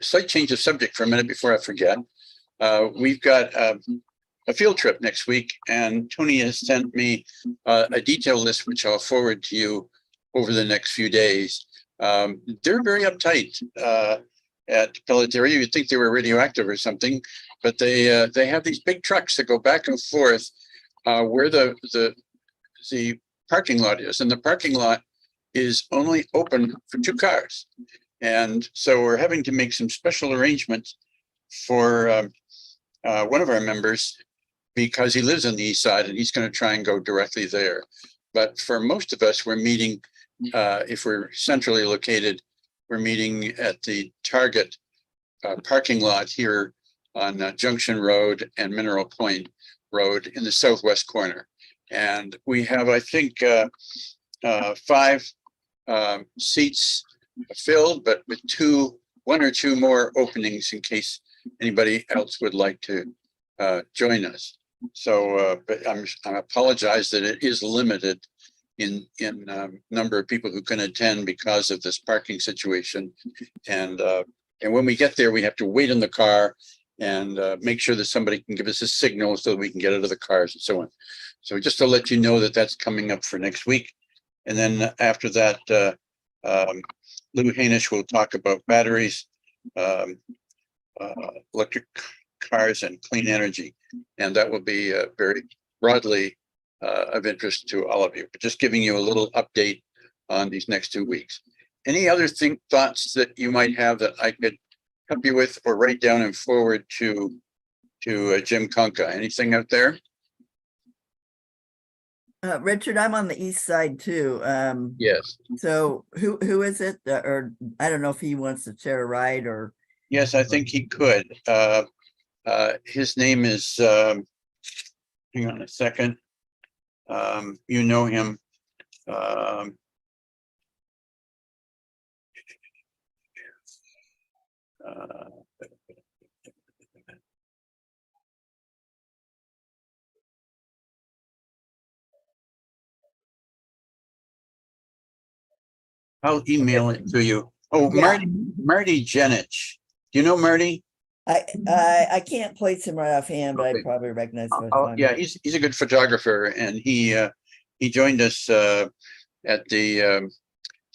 [SPEAKER 1] Slight change of subject for a minute before I forget. We've got a field trip next week, and Tony has sent me a detailed list, which I'll forward to you over the next few days. They're very uptight at PLATO. You'd think they were radioactive or something, but they have these big trucks that go back and forth where the parking lot is, and the parking lot is only open for 2 cars. And so we're having to make some special arrangements for one of our members because he lives on the east side and he's going to try and go directly there. But for most of us, we're meeting, if we're centrally located, we're meeting at the Target parking lot here on Junction Road and Mineral Point Road in the southwest corner. And we have, I think, 5 seats filled, but with 1 or 2 more openings in case anybody else would like to join us. So, but I apologize that it is limited in number of people who can attend because of this parking situation. And when we get there, we have to wait in the car and make sure that somebody can give us a signal so that we can get out of the cars and so on. So just to let you know that that's coming up for next week. And then after that, Lou Hainish will talk about batteries, electric cars and clean energy. And that will be very broadly of interest to all of you, but just giving you a little update on these next 2 weeks. Any other thoughts that you might have that I could help you with or write down and forward to Jim Conca? Anything out there?
[SPEAKER 3] Richard, I'm on the east side too.
[SPEAKER 1] Yes.
[SPEAKER 3] So who is it? Or I don't know if he wants to share a ride or.
[SPEAKER 1] Yes, I think he could. His name is, hang on a second. You know him. I'll email it to you. Oh,
[SPEAKER 3] Yeah.
[SPEAKER 1] Marty Jenich. Do you know Marty?
[SPEAKER 3] I can't place him right offhand, but
[SPEAKER 1] Okay.
[SPEAKER 3] I probably recognize him.
[SPEAKER 1] Yeah, he's a good photographer, and he joined us at the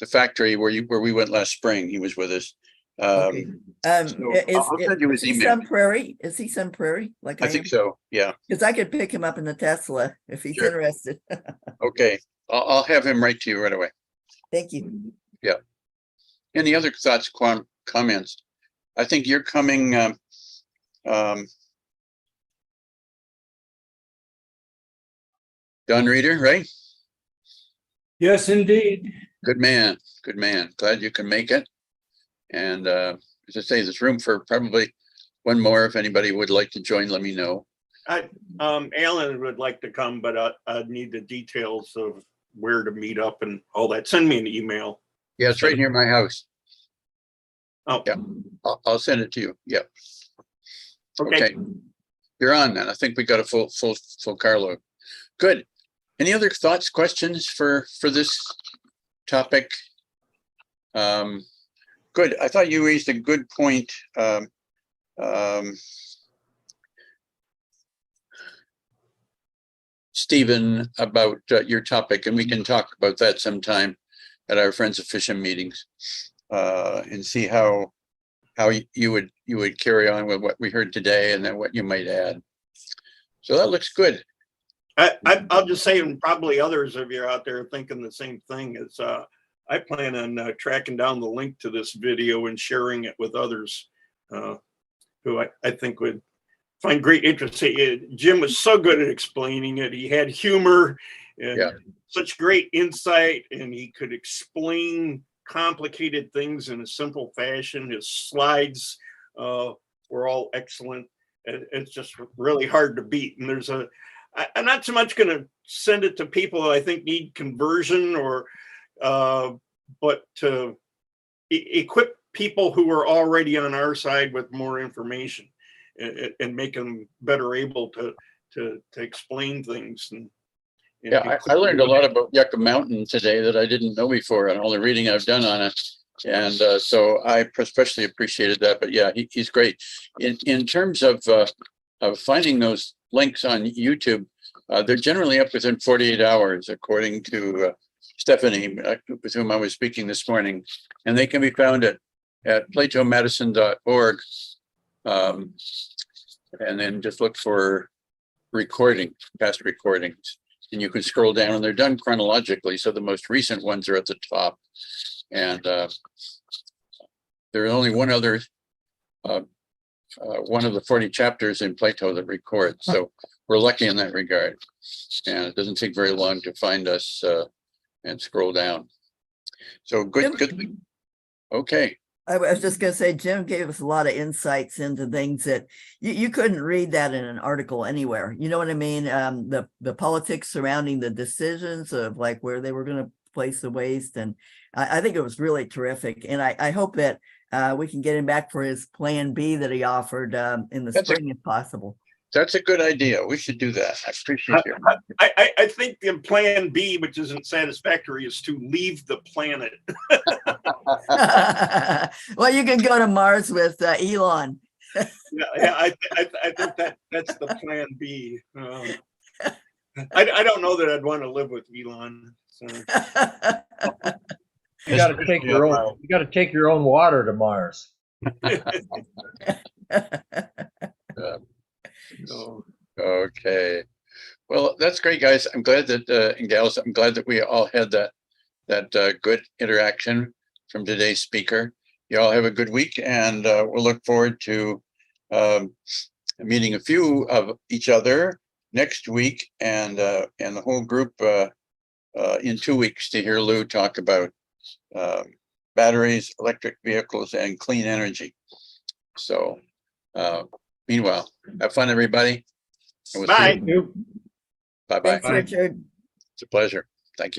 [SPEAKER 1] factory where we went last spring. He was with us.
[SPEAKER 3] Okay.
[SPEAKER 1] I'll send you his
[SPEAKER 3] Is he
[SPEAKER 1] email.
[SPEAKER 3] Sun Prairie? Is he Sun Prairie? Like
[SPEAKER 1] I think so. Yeah.
[SPEAKER 3] Because I could pick him up in the Tesla if he's
[SPEAKER 1] Sure.
[SPEAKER 3] interested.
[SPEAKER 1] Okay. I'll have him write to you right away.
[SPEAKER 3] Thank you.
[SPEAKER 1] Any other thoughts, comments? I think you're coming. Don Reeder, right?
[SPEAKER 7] Yes, indeed.
[SPEAKER 1] Good man. Good man. Glad you can make it. And as I say, there's room for probably one more. If anybody would like to join, let me know.
[SPEAKER 4] Alan would like to come, but I'd need the details of where to meet up and all that. Send me an email.
[SPEAKER 1] Yeah, it's right near my house.
[SPEAKER 4] Oh,
[SPEAKER 1] Yeah. I'll send it to you. Yeah.
[SPEAKER 4] okay.
[SPEAKER 1] You're on then. I think we got a full carload. Good. Any other thoughts, questions for this topic? good. I thought you raised a good point. Stephen, about your topic, and we can talk about that sometime at our Friends of Fishing meetings, and see how you would carry on with what we heard today, and then what you might add. So that looks good.
[SPEAKER 4] I'll just say, and probably others of you out there thinking the same thing, is I plan on tracking down the link to this video and sharing it with others who I think would find great interest. Jim was so good at explaining it. He had humor and such great insight, and he could explain complicated things in a simple fashion. His slides were all excellent. It's just really hard to beat. And I'm not so much going to send it to people that I think need conversion, or but to equip people who are already on our side with more information, and make them better able to explain things. And
[SPEAKER 1] I learned a lot about Yucca Mountain today that I didn't know before, and all the reading I've done on it. And so I especially appreciated that. But yeah, he's great. In terms of finding those links on YouTube, they're generally up within 48 hours, according to Stephanie, with whom I was speaking this morning. And they can be found at platomadison.org. And then just look for past recordings. And you can scroll down, and they're done chronologically. So the most recent ones are at the top. And there is only one other, one of the 40 chapters in Plato that records. So we're lucky in that regard. And it doesn't take very long to find us and scroll down. So good. Okay.
[SPEAKER 3] I was just going to say, Jim gave us a lot of insights into things that you couldn't read that in an article anywhere. You know what I mean? The politics surrounding the decisions of like where they were going to place the waste. And I think it was really terrific. And I hope that we can get him back for his plan B that he offered in the spring, if possible.
[SPEAKER 1] That's a good idea. We should do that. I appreciate you.
[SPEAKER 4] I think the plan B, which isn't satisfactory, is to leave the planet.
[SPEAKER 3] Well, you can go to Mars with Elon.
[SPEAKER 4] I think that's the plan B. I don't know that I'd want to live with Elon. So.
[SPEAKER 5] You got to take your own. You got to take your own water to Mars.
[SPEAKER 1] Okay. Well, that's great, guys. I'm glad that and gals, I'm glad that we all had that good interaction from today's speaker. You all have a good week, and we'll look forward to meeting a few of each other next week, and the whole group in 2 weeks to hear Lou talk about batteries, electric vehicles, and clean energy. So meanwhile, have fun, everybody.
[SPEAKER 4] Bye.
[SPEAKER 1] Bye-bye.
[SPEAKER 3] Thanks, Richard.
[SPEAKER 1] It's a pleasure.